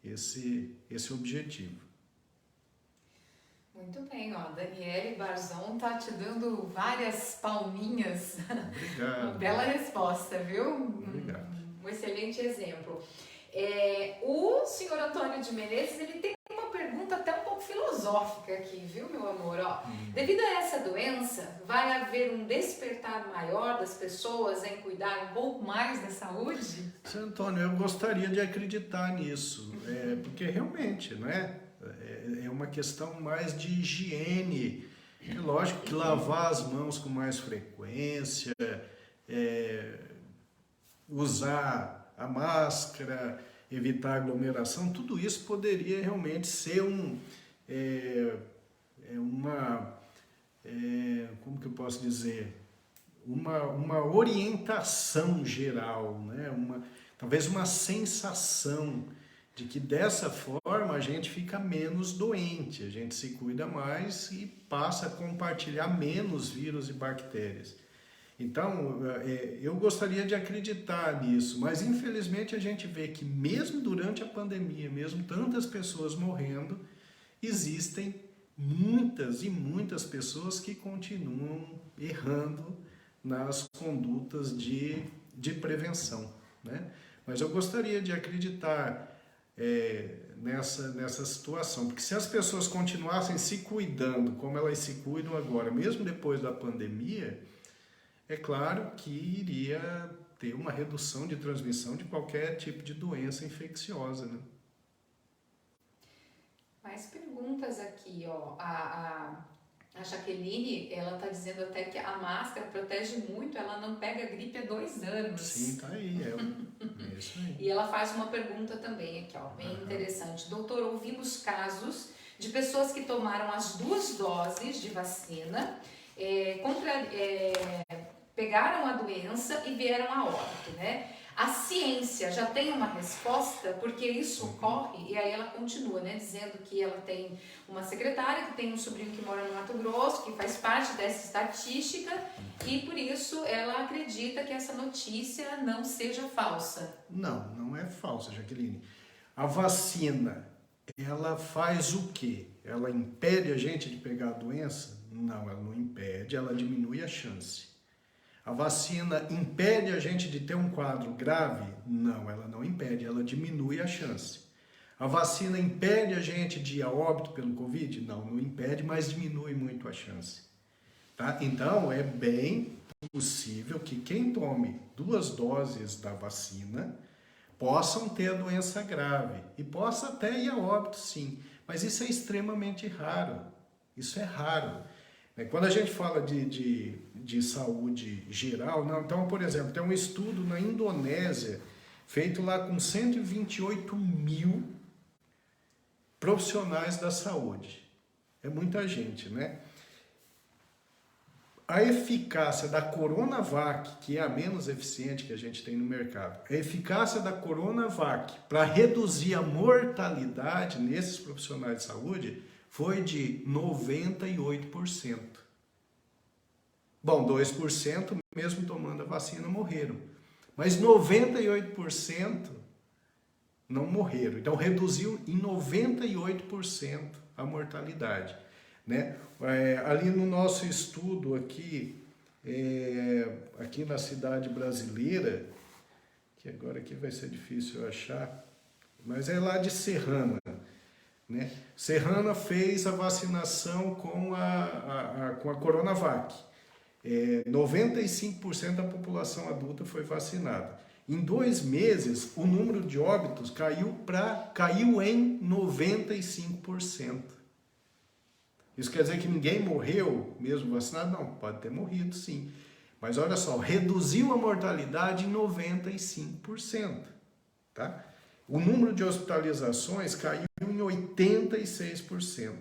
esse objetivo. Muito bem, ó, Daniele Barzon tá te dando várias palminhas. Obrigado. Uma bela resposta, viu? Obrigado. Um excelente exemplo. O senhor Antônio de Menezes, ele tem uma pergunta até um pouco filosófica aqui, viu, meu amor? Ó, devido a essa doença, vai haver um despertar maior das pessoas em cuidar um pouco mais da saúde? Seu Antônio, eu gostaria de acreditar nisso, porque realmente, não é? É uma questão mais de higiene. É lógico que lavar as mãos com mais frequência, usar a máscara, evitar aglomeração, tudo isso poderia realmente ser como que eu posso dizer? Uma orientação geral, né? Talvez uma sensação de que dessa forma a gente fica menos doente, a gente se cuida mais e passa a compartilhar menos vírus e bactérias. Então, eu gostaria de acreditar nisso, mas infelizmente a gente vê que mesmo durante a pandemia, mesmo tantas pessoas morrendo, existem muitas e muitas pessoas que continuam errando nas condutas de prevenção, né? Mas eu gostaria de acreditar nessa situação, porque se as pessoas continuassem se cuidando como elas se cuidam agora, mesmo depois da pandemia, é claro que iria ter uma redução de transmissão de qualquer tipo de doença infecciosa, né? Mais perguntas aqui, ó. A Jaqueline, ela tá dizendo até que a máscara protege muito, ela não pega gripe há 2 anos. Sim, tá aí, é isso aí. E ela faz uma pergunta também aqui, ó, bem interessante. Doutor, ouvimos casos de pessoas que tomaram as 2 doses de vacina, pegaram a doença e vieram a óbito, né? A ciência já tem uma resposta porque isso ocorre, e aí ela continua, né, dizendo que ela tem uma secretária que tem um sobrinho que mora no Mato Grosso, que faz parte dessa estatística, e por isso ela acredita que essa notícia não seja falsa. Não é falsa, Jaqueline. A vacina, ela faz o quê? Ela impede a gente de pegar a doença? Não, ela não impede, ela diminui a chance. A vacina impede a gente de ter um quadro grave? Não, ela não impede, ela diminui a chance. A vacina impede a gente de ir a óbito pelo Covid? Não impede, mas diminui muito a chance. Tá? Então, é bem possível que quem tome 2 doses da vacina possam ter a doença grave e possa até ir a óbito, sim. Mas isso é extremamente raro. Isso é raro. Quando a gente fala de saúde geral, então, por exemplo, tem um estudo na Indonésia feito lá com 128 mil profissionais da saúde. É muita gente, né? A eficácia da Coronavac, que é a menos eficiente que a gente tem no mercado, a eficácia da Coronavac para reduzir a mortalidade nesses profissionais de saúde foi de 98%. Bom, 2% mesmo tomando a vacina morreram, mas 98% não morreram. Então reduziu em 98% a mortalidade, né? Ali no nosso estudo aqui na cidade brasileira, que agora aqui vai ser difícil eu achar, mas é lá de Serrana, né? Serrana fez a vacinação com a Coronavac. 95% da população adulta foi vacinada. Em 2 meses, o número de óbitos caiu em 95%. Isso quer dizer que ninguém morreu mesmo vacinado? Não, pode ter morrido sim. Mas olha só, reduziu a mortalidade em 95%. Tá? O número de hospitalizações caiu em 86%.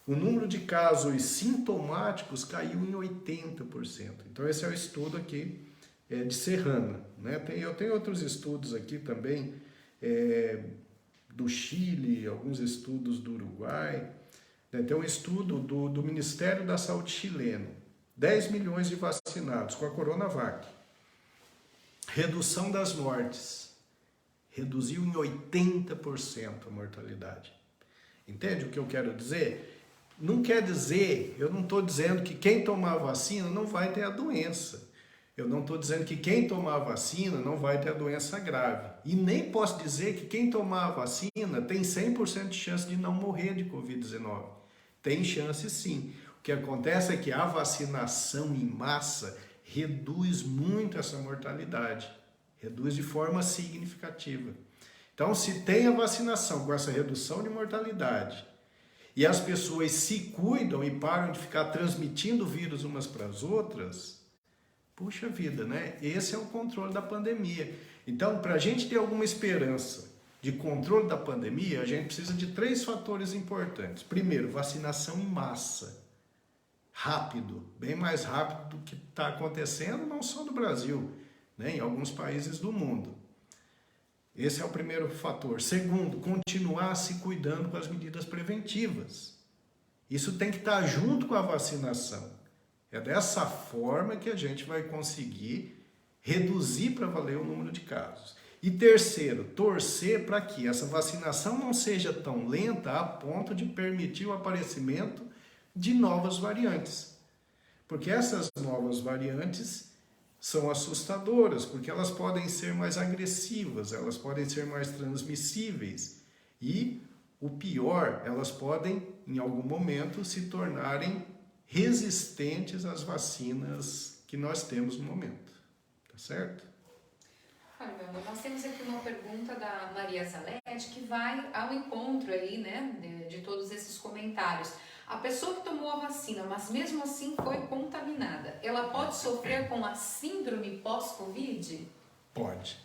O número de casos sintomáticos caiu em 80%. Então esse é o estudo aqui de Serrana. Né? Eu tenho outros estudos aqui também, do Chile, alguns estudos do Uruguai. Né? Tem um estudo do Ministério da Saúde chileno. 10 milhões de vacinados com a Coronavac. Redução das mortes. Reduziu em 80% a mortalidade. Entende o que eu quero dizer? Não quer dizer, eu não estou dizendo que quem tomar vacina não vai ter a doença. Eu não estou dizendo que quem tomar a vacina não vai ter a doença grave. E nem posso dizer que quem tomar a vacina tem 100% de chance de não morrer de Covid-19. Tem chance sim. O que acontece é que a vacinação em massa reduz muito essa mortalidade. Reduz de forma significativa. Então, se tem a vacinação com essa redução de mortalidade e as pessoas se cuidam e param de ficar transmitindo vírus umas para as outras, puxa vida, né? Esse é o controle da pandemia. Então, para a gente ter alguma esperança de controle da pandemia, a gente precisa de 3 fatores importantes. Primeiro, vacinação em massa. Rápido, bem mais rápido do que está acontecendo, não só no Brasil, né? Em alguns países do mundo. Esse é o primeiro fator. Segundo, continuar se cuidando com as medidas preventivas. Isso tem que estar junto com a vacinação. É dessa forma que a gente vai conseguir reduzir para valer o número de casos. E terceiro, torcer para que essa vacinação não seja tão lenta a ponto de permitir o aparecimento de novas variantes. Porque essas novas variantes são assustadoras, porque elas podem ser mais agressivas, elas podem ser mais transmissíveis e, o pior, elas podem, em algum momento, se tornarem resistentes às vacinas que nós temos no momento. Tá certo? Raimundo, nós temos aqui uma pergunta da Maria Zalete que vai ao encontro aí, né, de todos esses comentários. A pessoa que tomou a vacina, mas mesmo assim foi contaminada, ela pode sofrer com a síndrome pós-Covid? Pode.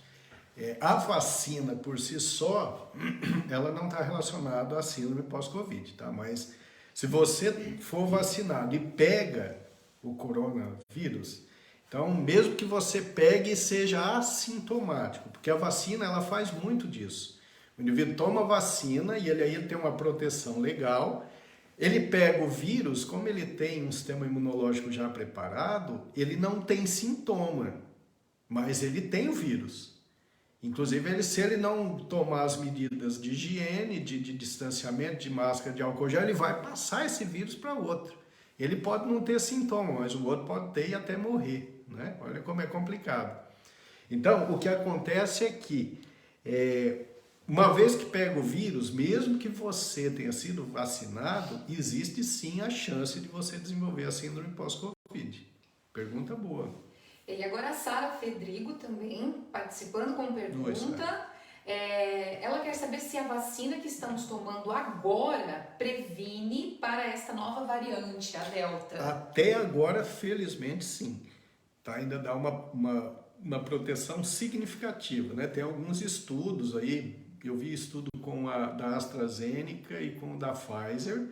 A vacina por si só, ela não está relacionada à síndrome pós-Covid, tá? Mas se você for vacinado e pega o coronavírus, então mesmo que você pegue e seja assintomático, porque a vacina ela faz muito disso. O indivíduo toma a vacina e ele aí tem uma proteção legal. Ele pega o vírus, como ele tem um sistema imunológico já preparado, ele não tem sintoma, mas ele tem o vírus. Inclusive, se ele não tomar as medidas de higiene, de distanciamento, de máscara, de álcool gel, ele vai passar esse vírus para outro. Ele pode não ter sintoma, mas o outro pode ter e até morrer, né? Olha como é complicado. Então, o que acontece é que uma vez que pega o vírus, mesmo que você tenha sido vacinado, existe sim a chance de você desenvolver a síndrome pós-Covid. Pergunta boa. E agora a Sara Fedrigo também participando com pergunta. Ela quer saber se a vacina que estamos tomando agora previne para esta nova variante, a Delta. Até agora, felizmente, sim. Tá? Ainda dá uma proteção significativa, né? Tem alguns estudos aí. Eu vi estudo com a da AstraZeneca e com o da Pfizer,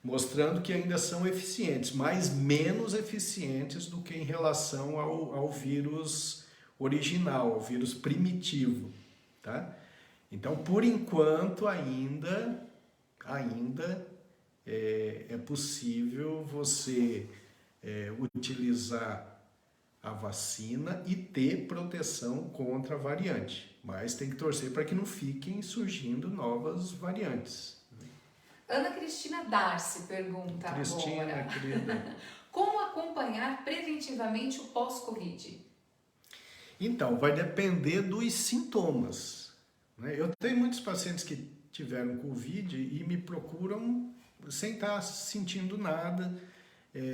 mostrando que ainda são eficientes, mas menos eficientes do que em relação ao vírus original, ao vírus primitivo. Tá? Então, por enquanto, ainda é possível você utilizar a vacina e ter proteção contra a variante. Mas tem que torcer para que não fiquem surgindo novas variantes. Ana Cristina Darcy pergunta agora. Querida. Como acompanhar preventivamente o pós-Covid? Então, vai depender dos sintomas. Né? Eu tenho muitos pacientes que tiveram Covid e me procuram sem estar sentindo nada,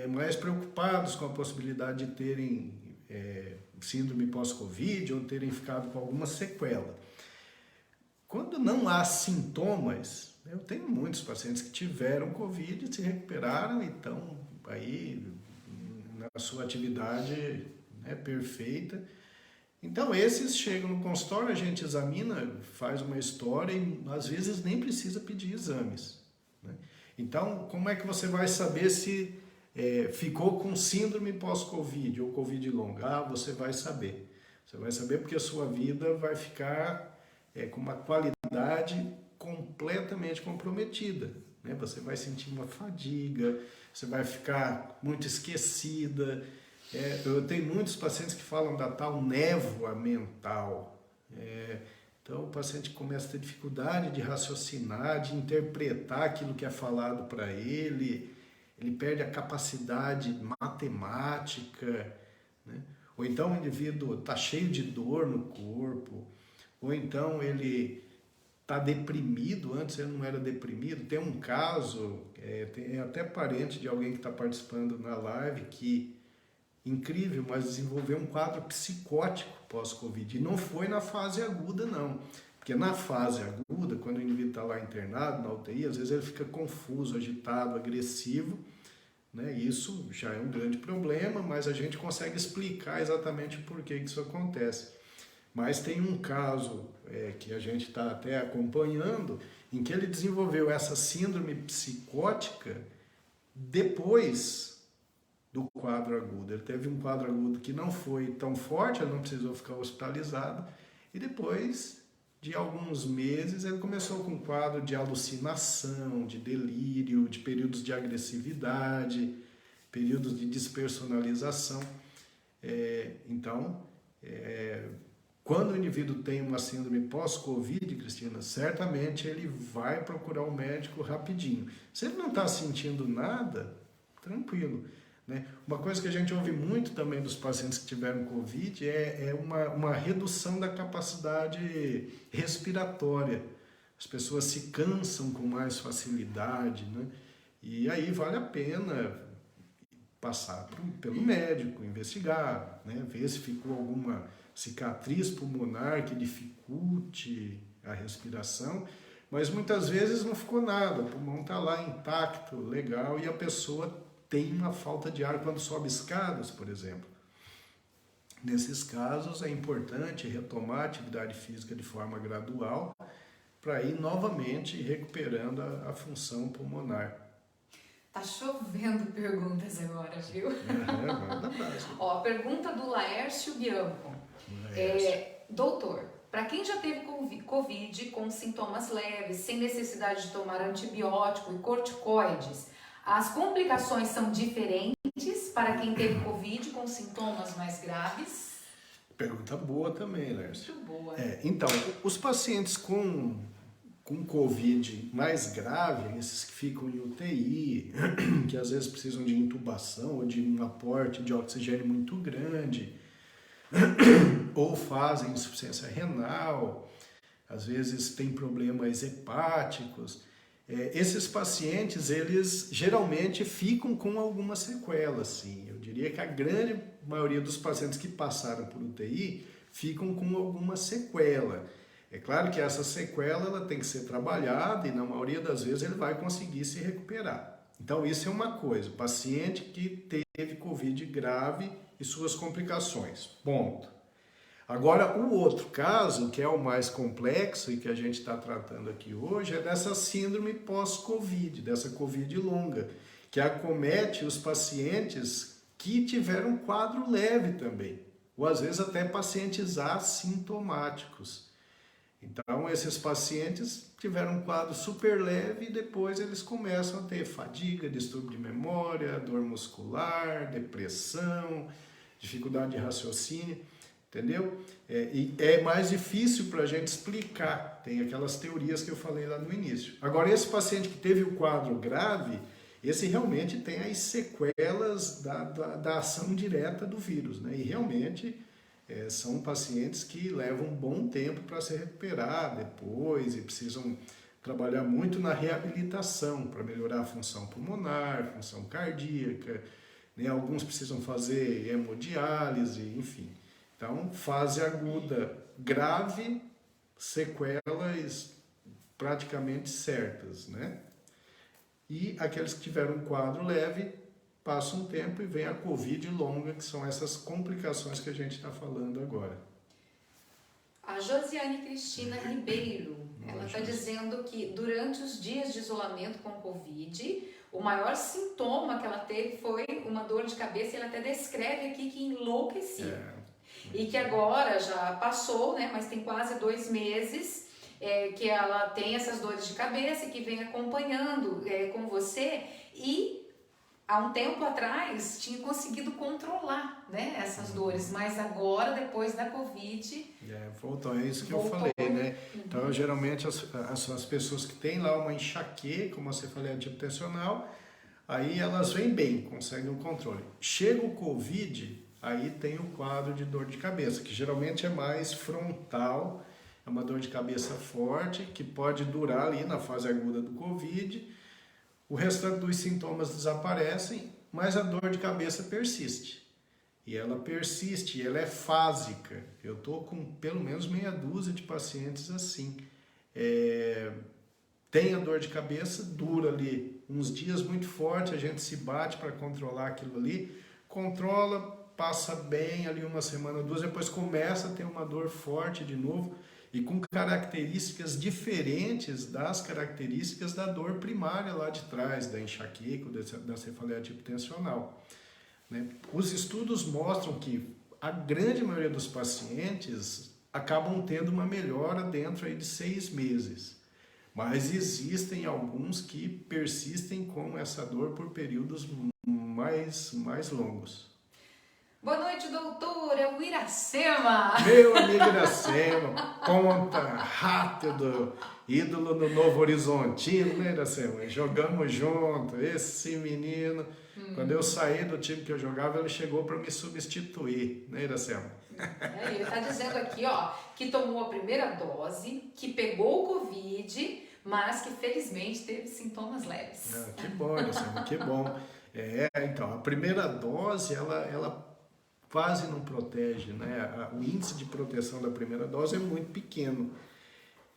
mais preocupados com a possibilidade de terem síndrome pós-Covid ou terem ficado com alguma sequela. Quando não há sintomas, eu tenho muitos pacientes que tiveram Covid e se recuperaram e estão aí na sua atividade, né, perfeita. Então, esses chegam no consultório, a gente examina, faz uma história e às vezes nem precisa pedir exames, né? Então, como é que você vai saber se ficou com síndrome pós-Covid ou Covid longa? Ah, você vai saber. Você vai saber porque a sua vida vai ficar com uma qualidade completamente comprometida, né? Você vai sentir uma fadiga, você vai ficar muito esquecida. Eu tenho muitos pacientes que falam da tal névoa mental. Então o paciente começa a ter dificuldade de raciocinar, de interpretar aquilo que é falado para ele perde a capacidade matemática, né? Ou então o indivíduo está cheio de dor no corpo, ou então ele está deprimido, antes ele não era deprimido. Tem um caso, tem até parente de alguém que está participando na live que, incrível, mas desenvolveu um quadro psicótico pós-Covid. E não foi na fase aguda, não. Porque na fase aguda, quando o indivíduo está lá internado, na UTI, às vezes ele fica confuso, agitado, agressivo, né? Isso já é um grande problema, mas a gente consegue explicar exatamente por que isso acontece. Mas tem um caso que a gente está até acompanhando, em que ele desenvolveu essa síndrome psicótica depois do quadro agudo. Ele teve um quadro agudo que não foi tão forte, ele não precisou ficar hospitalizado, e depois de alguns meses ele começou com um quadro de alucinação, de delírio, de períodos de agressividade, períodos de despersonalização. Então, quando o indivíduo tem uma síndrome pós-Covid, Cristina, certamente ele vai procurar um médico rapidinho. Se ele não está sentindo nada, tranquilo, né? Uma coisa que a gente ouve muito também dos pacientes que tiveram Covid é uma redução da capacidade respiratória. As pessoas se cansam com mais facilidade, né? E aí vale a pena passar pelo médico, investigar, né? Ver se ficou alguma cicatriz pulmonar que dificulte a respiração, mas muitas vezes não ficou nada, o pulmão está lá intacto, legal, e a pessoa tem uma falta de ar quando sobe escadas, por exemplo. Nesses casos é importante retomar a atividade física de forma gradual para ir novamente recuperando a função pulmonar. Tá chovendo perguntas agora, viu? Manda abraço. Ó, a pergunta do Laércio Bianco. Doutor, para quem já teve Covid com sintomas leves, sem necessidade de tomar antibiótico e corticoides, as complicações são diferentes para quem teve Covid com sintomas mais graves? Pergunta boa também, Lércio. Muito boa. Então, os pacientes com Covid mais grave, esses que ficam em UTI, que às vezes precisam de intubação ou de um aporte de oxigênio muito grande, ou fazem insuficiência renal, às vezes têm problemas hepáticos. Esses pacientes, eles geralmente ficam com alguma sequela, sim. Eu diria que a grande maioria dos pacientes que passaram por UTI ficam com alguma sequela. É claro que essa sequela ela tem que ser trabalhada e na maioria das vezes ele vai conseguir se recuperar. Então isso é uma coisa, o paciente que teve Covid grave e suas complicações, ponto. Agora, o outro caso, que é o mais complexo e que a gente está tratando aqui hoje, é dessa síndrome pós-Covid, dessa Covid longa, que acomete os pacientes que tiveram quadro leve também, ou às vezes até pacientes assintomáticos. Então, esses pacientes tiveram um quadro super leve e depois eles começam a ter fadiga, distúrbio de memória, dor muscular, depressão, dificuldade de raciocínio. Entendeu? E é mais difícil para a gente explicar, tem aquelas teorias que eu falei lá no início. Agora, esse paciente que teve o quadro grave, esse realmente tem as sequelas da ação direta do vírus, né? E realmente são pacientes que levam um bom tempo para se recuperar depois e precisam trabalhar muito na reabilitação para melhorar a função pulmonar, função cardíaca, né? Alguns precisam fazer hemodiálise, enfim. Então, fase aguda grave, sequelas praticamente certas, né? E aqueles que tiveram um quadro leve, passa um tempo e vem a Covid longa, que são essas complicações que a gente está falando agora. A Josiane Cristina Ribeiro, ela está dizendo que durante os dias de isolamento com Covid, o maior sintoma que ela teve foi uma dor de cabeça, e ela até descreve aqui que enlouquecia. E que agora já passou, né, mas tem quase 2 meses que ela tem essas dores de cabeça, que vem acompanhando com você, e há um tempo atrás tinha conseguido controlar, né, essas dores, mas agora, depois da Covid... voltou, é isso que eu falei, né? Então, geralmente, as pessoas que têm lá uma enxaqueca, uma cefaleia tipo tensional, aí elas vêm bem, conseguem o controle. Chega o Covid, aí tem o quadro de dor de cabeça, que geralmente é mais frontal, é uma dor de cabeça forte, que pode durar ali na fase aguda do Covid. O restante dos sintomas desaparecem, mas a dor de cabeça persiste. E ela persiste, e ela é fásica. Eu estou com pelo menos meia dúzia de pacientes assim. Tem a dor de cabeça, dura ali uns dias muito forte, a gente se bate para controlar aquilo ali, controla, passa bem ali uma semana, 2, depois começa a ter uma dor forte de novo, e com características diferentes das características da dor primária lá de trás, da enxaqueca, da cefaleia tipo tensional. Né? Os estudos mostram que a grande maioria dos pacientes acabam tendo uma melhora dentro aí de 6 meses. Mas existem alguns que persistem com essa dor por períodos mais longos. Boa noite, doutor, é o Iracema. Meu amigo Iracema, ponta, rápido, ídolo do Novo Horizontino, né, Iracema? Jogamos junto, esse menino. Quando eu saí do time que eu jogava, ele chegou para me substituir, né, Iracema? Ele está dizendo aqui, ó, que tomou a primeira dose, que pegou o Covid, mas que felizmente teve sintomas leves. Que bom, Iracema, que bom. Então, a primeira dose, ela quase não protege, né? O índice de proteção da primeira dose é muito pequeno.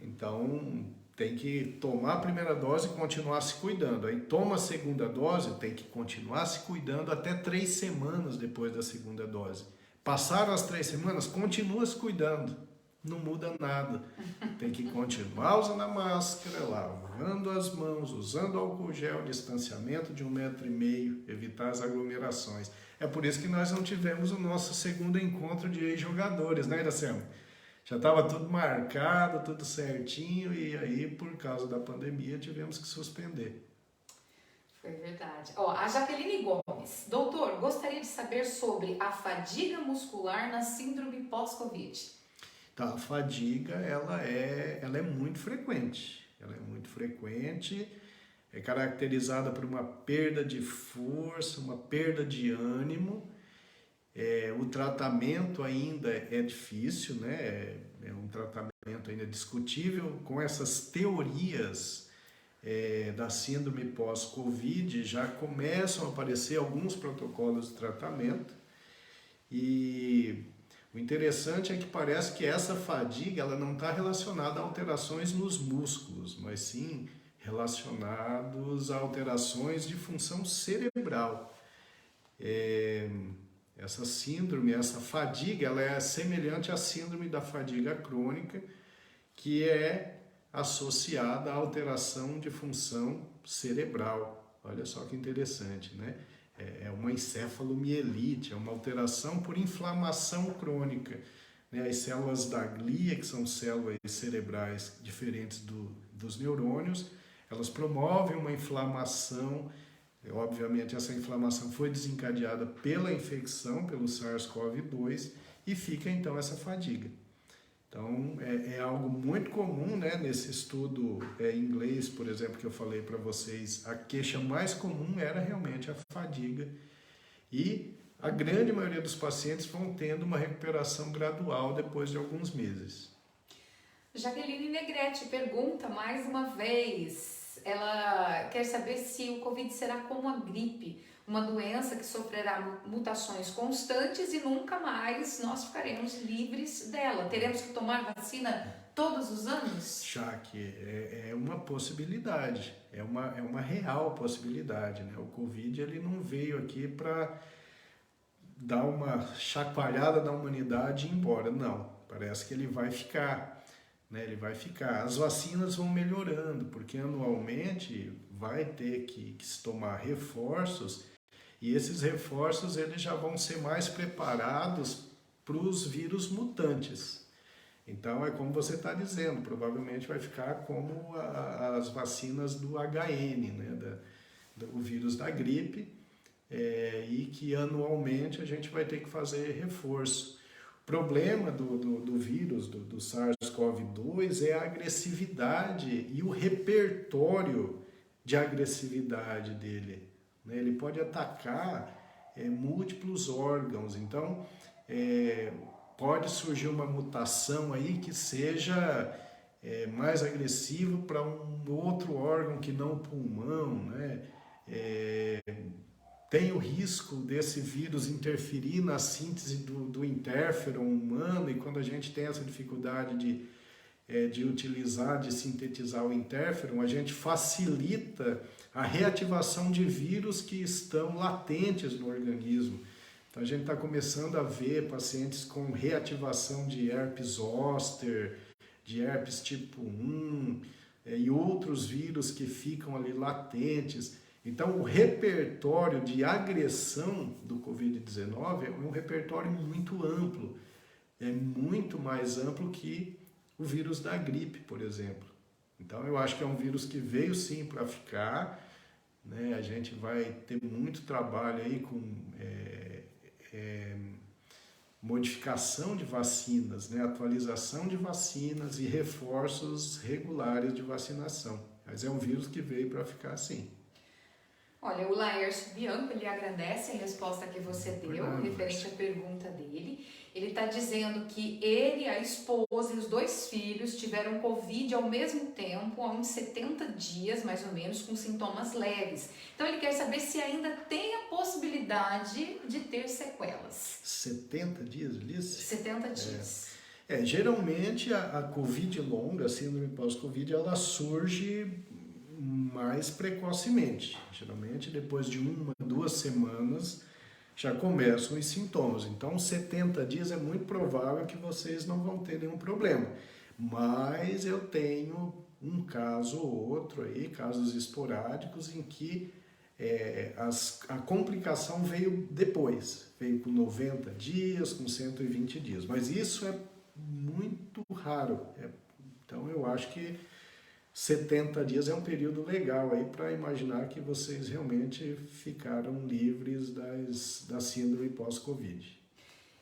Então, tem que tomar a primeira dose e continuar se cuidando. Aí toma a segunda dose, tem que continuar se cuidando até 3 semanas depois da segunda dose. Passaram as 3 semanas, continua se cuidando. Não muda nada. Tem que continuar usando a máscara, lavando as mãos, usando álcool gel, distanciamento de 1,5 metro, evitar as aglomerações. É por isso que nós não tivemos o nosso segundo encontro de ex-jogadores, né, Iracema? Já estava tudo marcado, tudo certinho, e aí, por causa da pandemia, tivemos que suspender. Foi verdade. Ó, a Jaqueline Gomes. Doutor, gostaria de saber sobre a fadiga muscular na síndrome pós-Covid. Tá, a fadiga, ela é muito frequente. Ela é muito frequente, é caracterizada por uma perda de força, uma perda de ânimo. O tratamento ainda é difícil, né? É um tratamento ainda discutível. Com essas teorias da síndrome pós-Covid, já começam a aparecer alguns protocolos de tratamento. E o interessante é que parece que essa fadiga ela não está relacionada a alterações nos músculos, mas sim relacionados a alterações de função cerebral. Essa síndrome, essa fadiga, ela é semelhante à síndrome da fadiga crônica, que é associada à alteração de função cerebral. Olha só que interessante, né? É uma encefalomielite, é uma alteração por inflamação crônica. Né? As células da glia, que são células cerebrais diferentes dos neurônios, elas promovem uma inflamação. Obviamente, essa inflamação foi desencadeada pela infecção, pelo SARS-CoV-2, e fica então essa fadiga. Então, é algo muito comum, né? Nesse estudo em inglês, por exemplo, que eu falei para vocês, a queixa mais comum era realmente a fadiga. E a grande maioria dos pacientes vão tendo uma recuperação gradual depois de alguns meses. Jaqueline Negrete pergunta mais uma vez. Ela quer saber se o Covid será como a gripe, uma doença que sofrerá mutações constantes e nunca mais nós ficaremos livres dela. Teremos que tomar vacina todos os anos? Jaque, é uma possibilidade, é uma real possibilidade, né? O Covid ele não veio aqui para dar uma chacoalhada na humanidade e ir embora, não. Parece que ele vai ficar, né? Ele vai ficar. As vacinas vão melhorando, porque anualmente vai ter que se tomar reforços, e esses reforços eles já vão ser mais preparados para os vírus mutantes. Então é como você está dizendo, provavelmente vai ficar como as vacinas do HN, né? O vírus da gripe, e que anualmente a gente vai ter que fazer reforço. O problema do vírus, do SARS-CoV-2, é a agressividade e o repertório de agressividade dele, né? Ele pode atacar múltiplos órgãos, então pode surgir uma mutação aí que seja mais agressivo para um outro órgão que não o pulmão, né? Tem o risco desse vírus interferir na síntese do interferon humano, e quando a gente tem essa dificuldade de utilizar, de sintetizar o interferon, a gente facilita a reativação de vírus que estão latentes no organismo. Então a gente está começando a ver pacientes com reativação de herpes zoster, de herpes tipo 1 e outros vírus que ficam ali latentes. Então o repertório de agressão do Covid-19 é um repertório muito amplo, é muito mais amplo que o vírus da gripe, por exemplo. Então eu acho que é um vírus que veio sim para ficar, né? A gente vai ter muito trabalho aí com modificação de vacinas, né? Atualização de vacinas e reforços regulares de vacinação. Mas é um vírus que veio para ficar sim. Olha, o Laércio Bianco, ele agradece a resposta que você deu, referente à pergunta dele. Ele está dizendo que ele, a esposa e os 2 filhos tiveram Covid ao mesmo tempo, há uns 70 dias, mais ou menos, com sintomas leves. Então, ele quer saber se ainda tem a possibilidade de ter sequelas. 70 dias, Liz? 70 dias. Geralmente a Covid longa, a síndrome pós-Covid, ela surge mais precocemente. Geralmente depois de 1, 2 semanas já começam os sintomas. Então 70 dias é muito provável que vocês não vão ter nenhum problema. Mas eu tenho um caso ou outro aí, casos esporádicos em que a complicação veio depois. Veio com 90 dias, com 120 dias. Mas isso é muito raro. Então eu acho que 70 dias é um período legal aí para imaginar que vocês realmente ficaram livres da síndrome pós-Covid.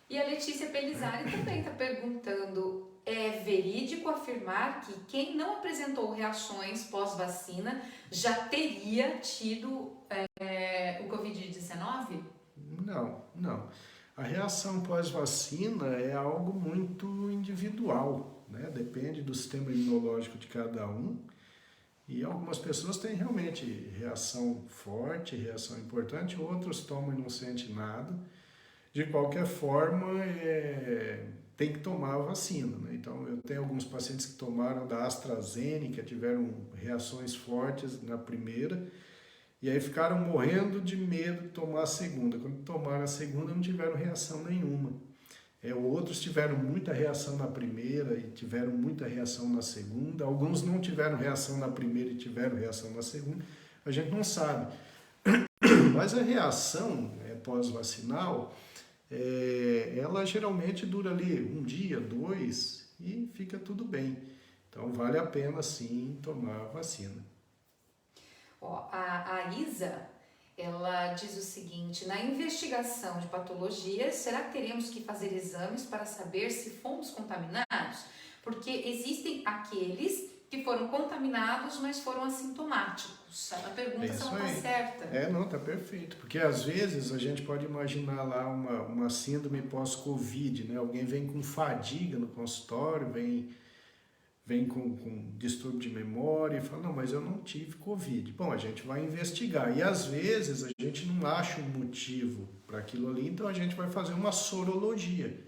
E a Letícia Pelizari também está perguntando, é verídico afirmar que quem não apresentou reações pós-vacina já teria tido o Covid-19? Não. A reação pós-vacina é algo muito individual, né? Depende do sistema imunológico de cada um, e algumas pessoas têm realmente reação forte, reação importante, outros tomam e não sentem nada. De qualquer forma, tem que tomar a vacina, né? Então, eu tenho alguns pacientes que tomaram da AstraZeneca, tiveram reações fortes na primeira, e aí ficaram morrendo de medo de tomar a segunda. Quando tomaram a segunda, não tiveram reação nenhuma. Outros tiveram muita reação na primeira e tiveram muita reação na segunda. Alguns não tiveram reação na primeira e tiveram reação na segunda. A gente não sabe. Mas a reação pós-vacinal, ela geralmente dura ali 1 dia, 2 e fica tudo bem. Então vale a pena sim tomar a vacina. A Isa, ela diz o seguinte: na investigação de patologias, será que teremos que fazer exames para saber se fomos contaminados? Porque existem aqueles que foram contaminados, mas foram assintomáticos. A pergunta não está certa. Não, está perfeito. Porque às vezes a gente pode imaginar lá uma síndrome pós-Covid, né? Alguém vem com fadiga no consultório, vem com distúrbio de memória e fala, não, mas eu não tive Covid. Bom, a gente vai investigar. E às vezes a gente não acha um motivo para aquilo ali, então a gente vai fazer uma sorologia.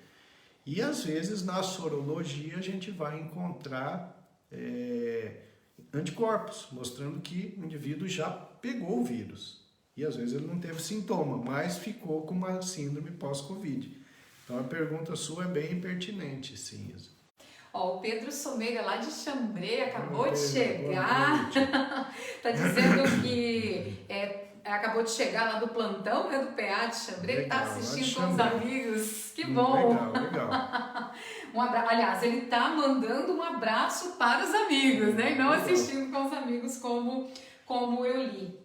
E às vezes na sorologia a gente vai encontrar anticorpos, mostrando que o indivíduo já pegou o vírus. E às vezes ele não teve sintoma, mas ficou com uma síndrome pós-Covid. Então a pergunta sua é bem pertinente, sim, Isa. Ó, o Pedro Someira, lá de Xambrê, acabou de chegar. Tá dizendo que acabou de chegar lá do plantão, né, do PA de Xambrê, que tá assistindo com os amigos. Que bom! Legal. Aliás, ele tá mandando um abraço para os amigos, né? E não assistindo com os amigos como eu li.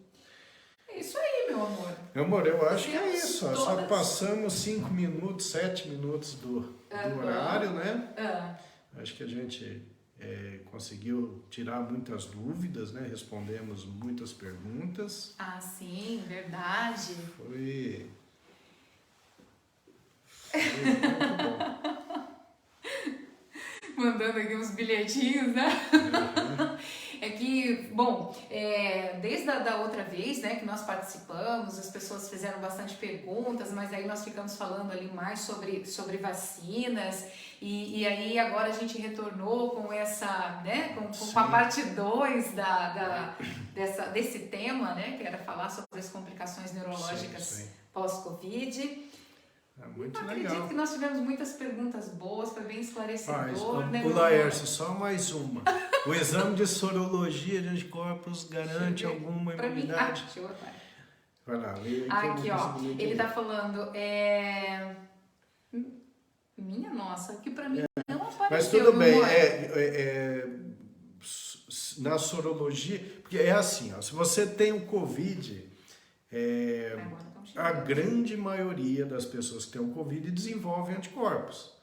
É isso aí, meu amor. Meu amor, eu acho que é isso. Só passamos 5 minutos, 7 minutos do horário, né? Acho que a gente conseguiu tirar muitas dúvidas, né? Respondemos muitas perguntas. Ah, sim, verdade. Foi muito bom. Mandando aqui uns bilhetinhos, né? É que, bom, desde a outra vez, né, que nós participamos, as pessoas fizeram bastante perguntas, mas aí nós ficamos falando ali mais sobre vacinas, e aí agora a gente retornou com essa, né, com a parte 2 desse tema, né, que era falar sobre as complicações neurológicas pós-Covid. Muito legal. Acredito que nós tivemos muitas perguntas boas, foi bem esclarecedor, né? O Laércio, só mais uma. O exame de sorologia de anticorpos garante alguma imunidade? Deixa eu botar. Vai lá, lê aí. Aqui, ó, ele tá falando, minha nossa, que pra mim não apareceu. Mas tudo bem, na sorologia, porque é assim, ó, se você tem o Covid, a grande maioria das pessoas que têm o Covid desenvolvem anticorpos.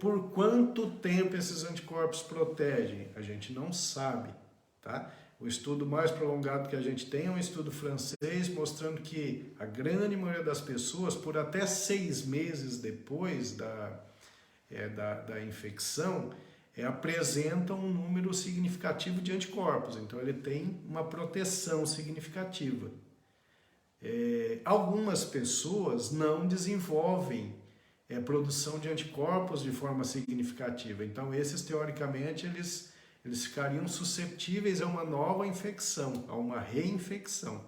Por quanto tempo esses anticorpos protegem? A gente não sabe, tá? O estudo mais prolongado que a gente tem é um estudo francês mostrando que a grande maioria das pessoas, por até 6 meses depois da infecção, apresentam um número significativo de anticorpos. Então ele tem uma proteção significativa. Algumas pessoas não desenvolvem produção de anticorpos de forma significativa. Então, esses, teoricamente, eles ficariam suscetíveis a uma nova infecção, a uma reinfecção.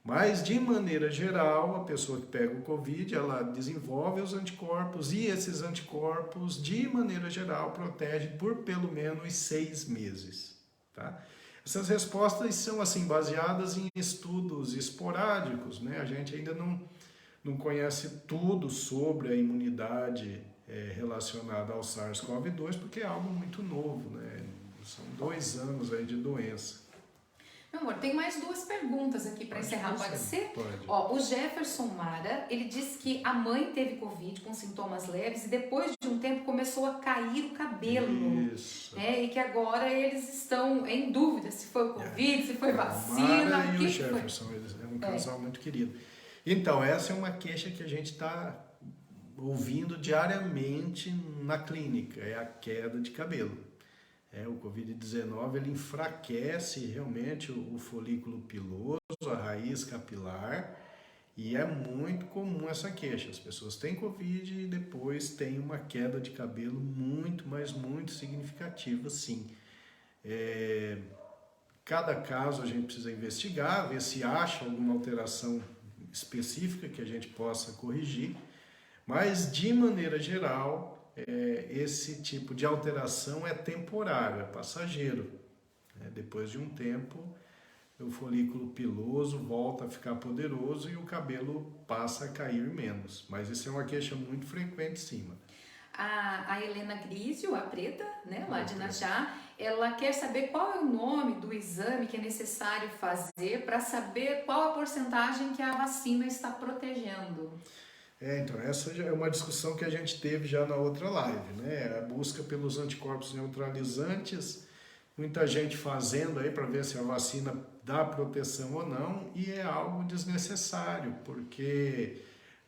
Mas, de maneira geral, a pessoa que pega o Covid, ela desenvolve os anticorpos e esses anticorpos, de maneira geral, protegem por pelo menos 6 meses, tá? Essas respostas são assim baseadas em estudos esporádicos, né? A gente ainda não conhece tudo sobre a imunidade relacionada ao SARS-CoV-2, porque é algo muito novo, né? São 2 anos aí de doença. Meu amor, tem mais 2 perguntas aqui para encerrar, pode ser? Pode. Ó, o Jefferson Mara, ele disse que a mãe teve Covid com sintomas leves e depois de um tempo começou a cair o cabelo. Isso. E que agora eles estão em dúvida se foi o Covid, se foi vacina. Mara e o Jefferson, eles é um casal muito querido. Então, essa é uma queixa que a gente está ouvindo diariamente na clínica, é a queda de cabelo. O Covid-19 ele enfraquece realmente o folículo piloso, a raiz capilar, e é muito comum essa queixa. As pessoas têm Covid e depois têm uma queda de cabelo muito, mas muito significativa, sim. Cada caso a gente precisa investigar, ver se acha alguma alteração específica que a gente possa corrigir, mas de maneira geral, esse tipo de alteração é temporário, é passageiro. Depois de um tempo, o folículo piloso volta a ficar poderoso e o cabelo passa a cair menos. Mas isso é uma queixa muito frequente, sim. A Helena Grisio, a preta, né, lá de Najá, ela quer saber qual é o nome do exame que é necessário fazer para saber qual a porcentagem que a vacina está protegendo. Então, essa já é uma discussão que a gente teve já na outra live, né? A busca pelos anticorpos neutralizantes, muita gente fazendo aí para ver se a vacina dá proteção ou não, e é algo desnecessário, porque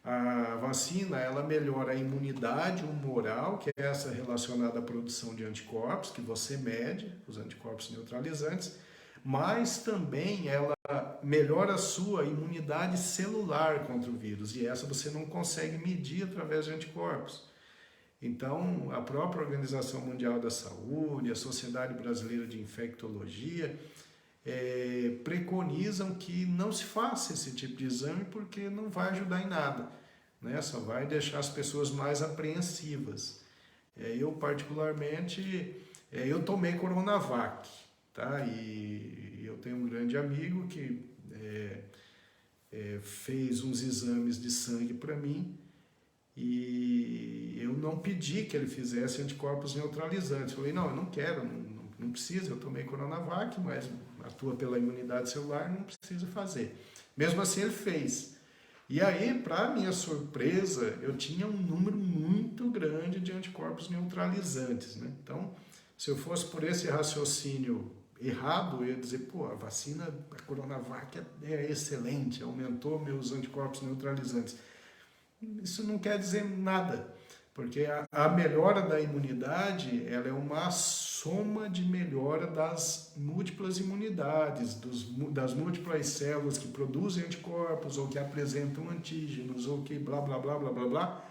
a vacina, ela melhora a imunidade humoral, que é essa relacionada à produção de anticorpos, que você mede, os anticorpos neutralizantes, mas também ela melhora a sua imunidade celular contra o vírus, e essa você não consegue medir através de anticorpos. Então, a própria Organização Mundial da Saúde, a Sociedade Brasileira de Infectologia, preconizam que não se faça esse tipo de exame porque não vai ajudar em nada, né? Só vai deixar as pessoas mais apreensivas. Eu, particularmente, eu tomei Coronavac, tá? E eu tenho um grande amigo que fez uns exames de sangue para mim e eu não pedi que ele fizesse anticorpos neutralizantes. Eu falei, não, eu não quero, não precisa, eu tomei Coronavac, mas atua pela imunidade celular, não precisa fazer. Mesmo assim ele fez. E aí, para minha surpresa, eu tinha um número muito grande de anticorpos neutralizantes, né? Então, se eu fosse por esse raciocínio errado, eu ia dizer, pô, a vacina, a Coronavac é excelente, aumentou meus anticorpos neutralizantes. Isso não quer dizer nada, porque a melhora da imunidade, ela é uma soma de melhora das múltiplas imunidades, das múltiplas células que produzem anticorpos, ou que apresentam antígenos, ou que blá, blá, blá, blá, blá, blá.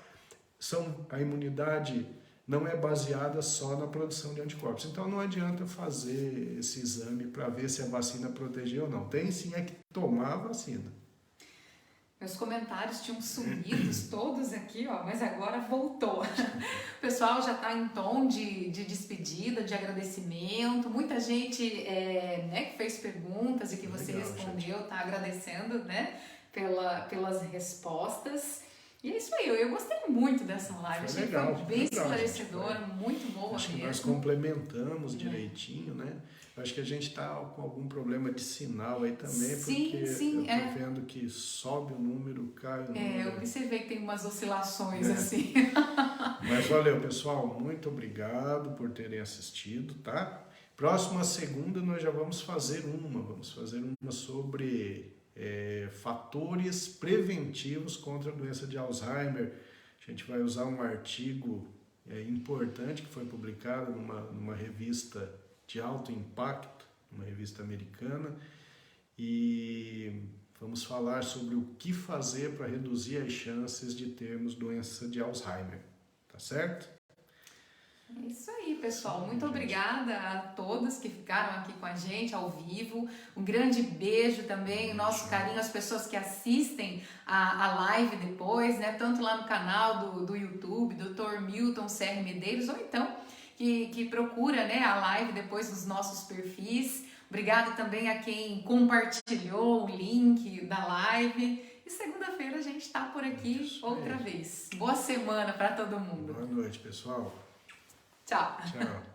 A imunidade não é baseada só na produção de anticorpos. Então não adianta fazer esse exame para ver se a vacina protegeu ou não. Tem sim que tomar a vacina. Meus comentários tinham sumido todos aqui, ó, mas agora voltou. O pessoal já está em tom de despedida, de agradecimento. Muita gente que fez perguntas e que você respondeu, está agradecendo, né, pelas respostas. E é isso aí, eu gostei muito dessa live, achei que foi bem esclarecedora, muito boa acho mesmo. Que nós complementamos direitinho, né? Acho que a gente está com algum problema de sinal aí também, porque eu estou vendo que sobe o número, cai o número. Eu observei que tem umas oscilações assim. Mas valeu, pessoal, muito obrigado por terem assistido, tá? Próxima segunda nós já vamos fazer uma sobre fatores preventivos contra a doença de Alzheimer. A gente vai usar um artigo importante que foi publicado numa revista de alto impacto, uma revista americana, e vamos falar sobre o que fazer para reduzir as chances de termos doença de Alzheimer, tá certo? É isso aí, pessoal. Muito obrigada a todos que ficaram aqui com a gente ao vivo. Um grande beijo também, nosso carinho às pessoas que assistem a live depois, né? Tanto lá no canal do YouTube, Dr. Milton CR Medeiros, ou então que procura, né, a live depois nos nossos perfis. Obrigada também a quem compartilhou o link da live. E segunda-feira a gente está por aqui outra vez. Boa semana para todo mundo. Boa noite, pessoal. Tchau. Tchau.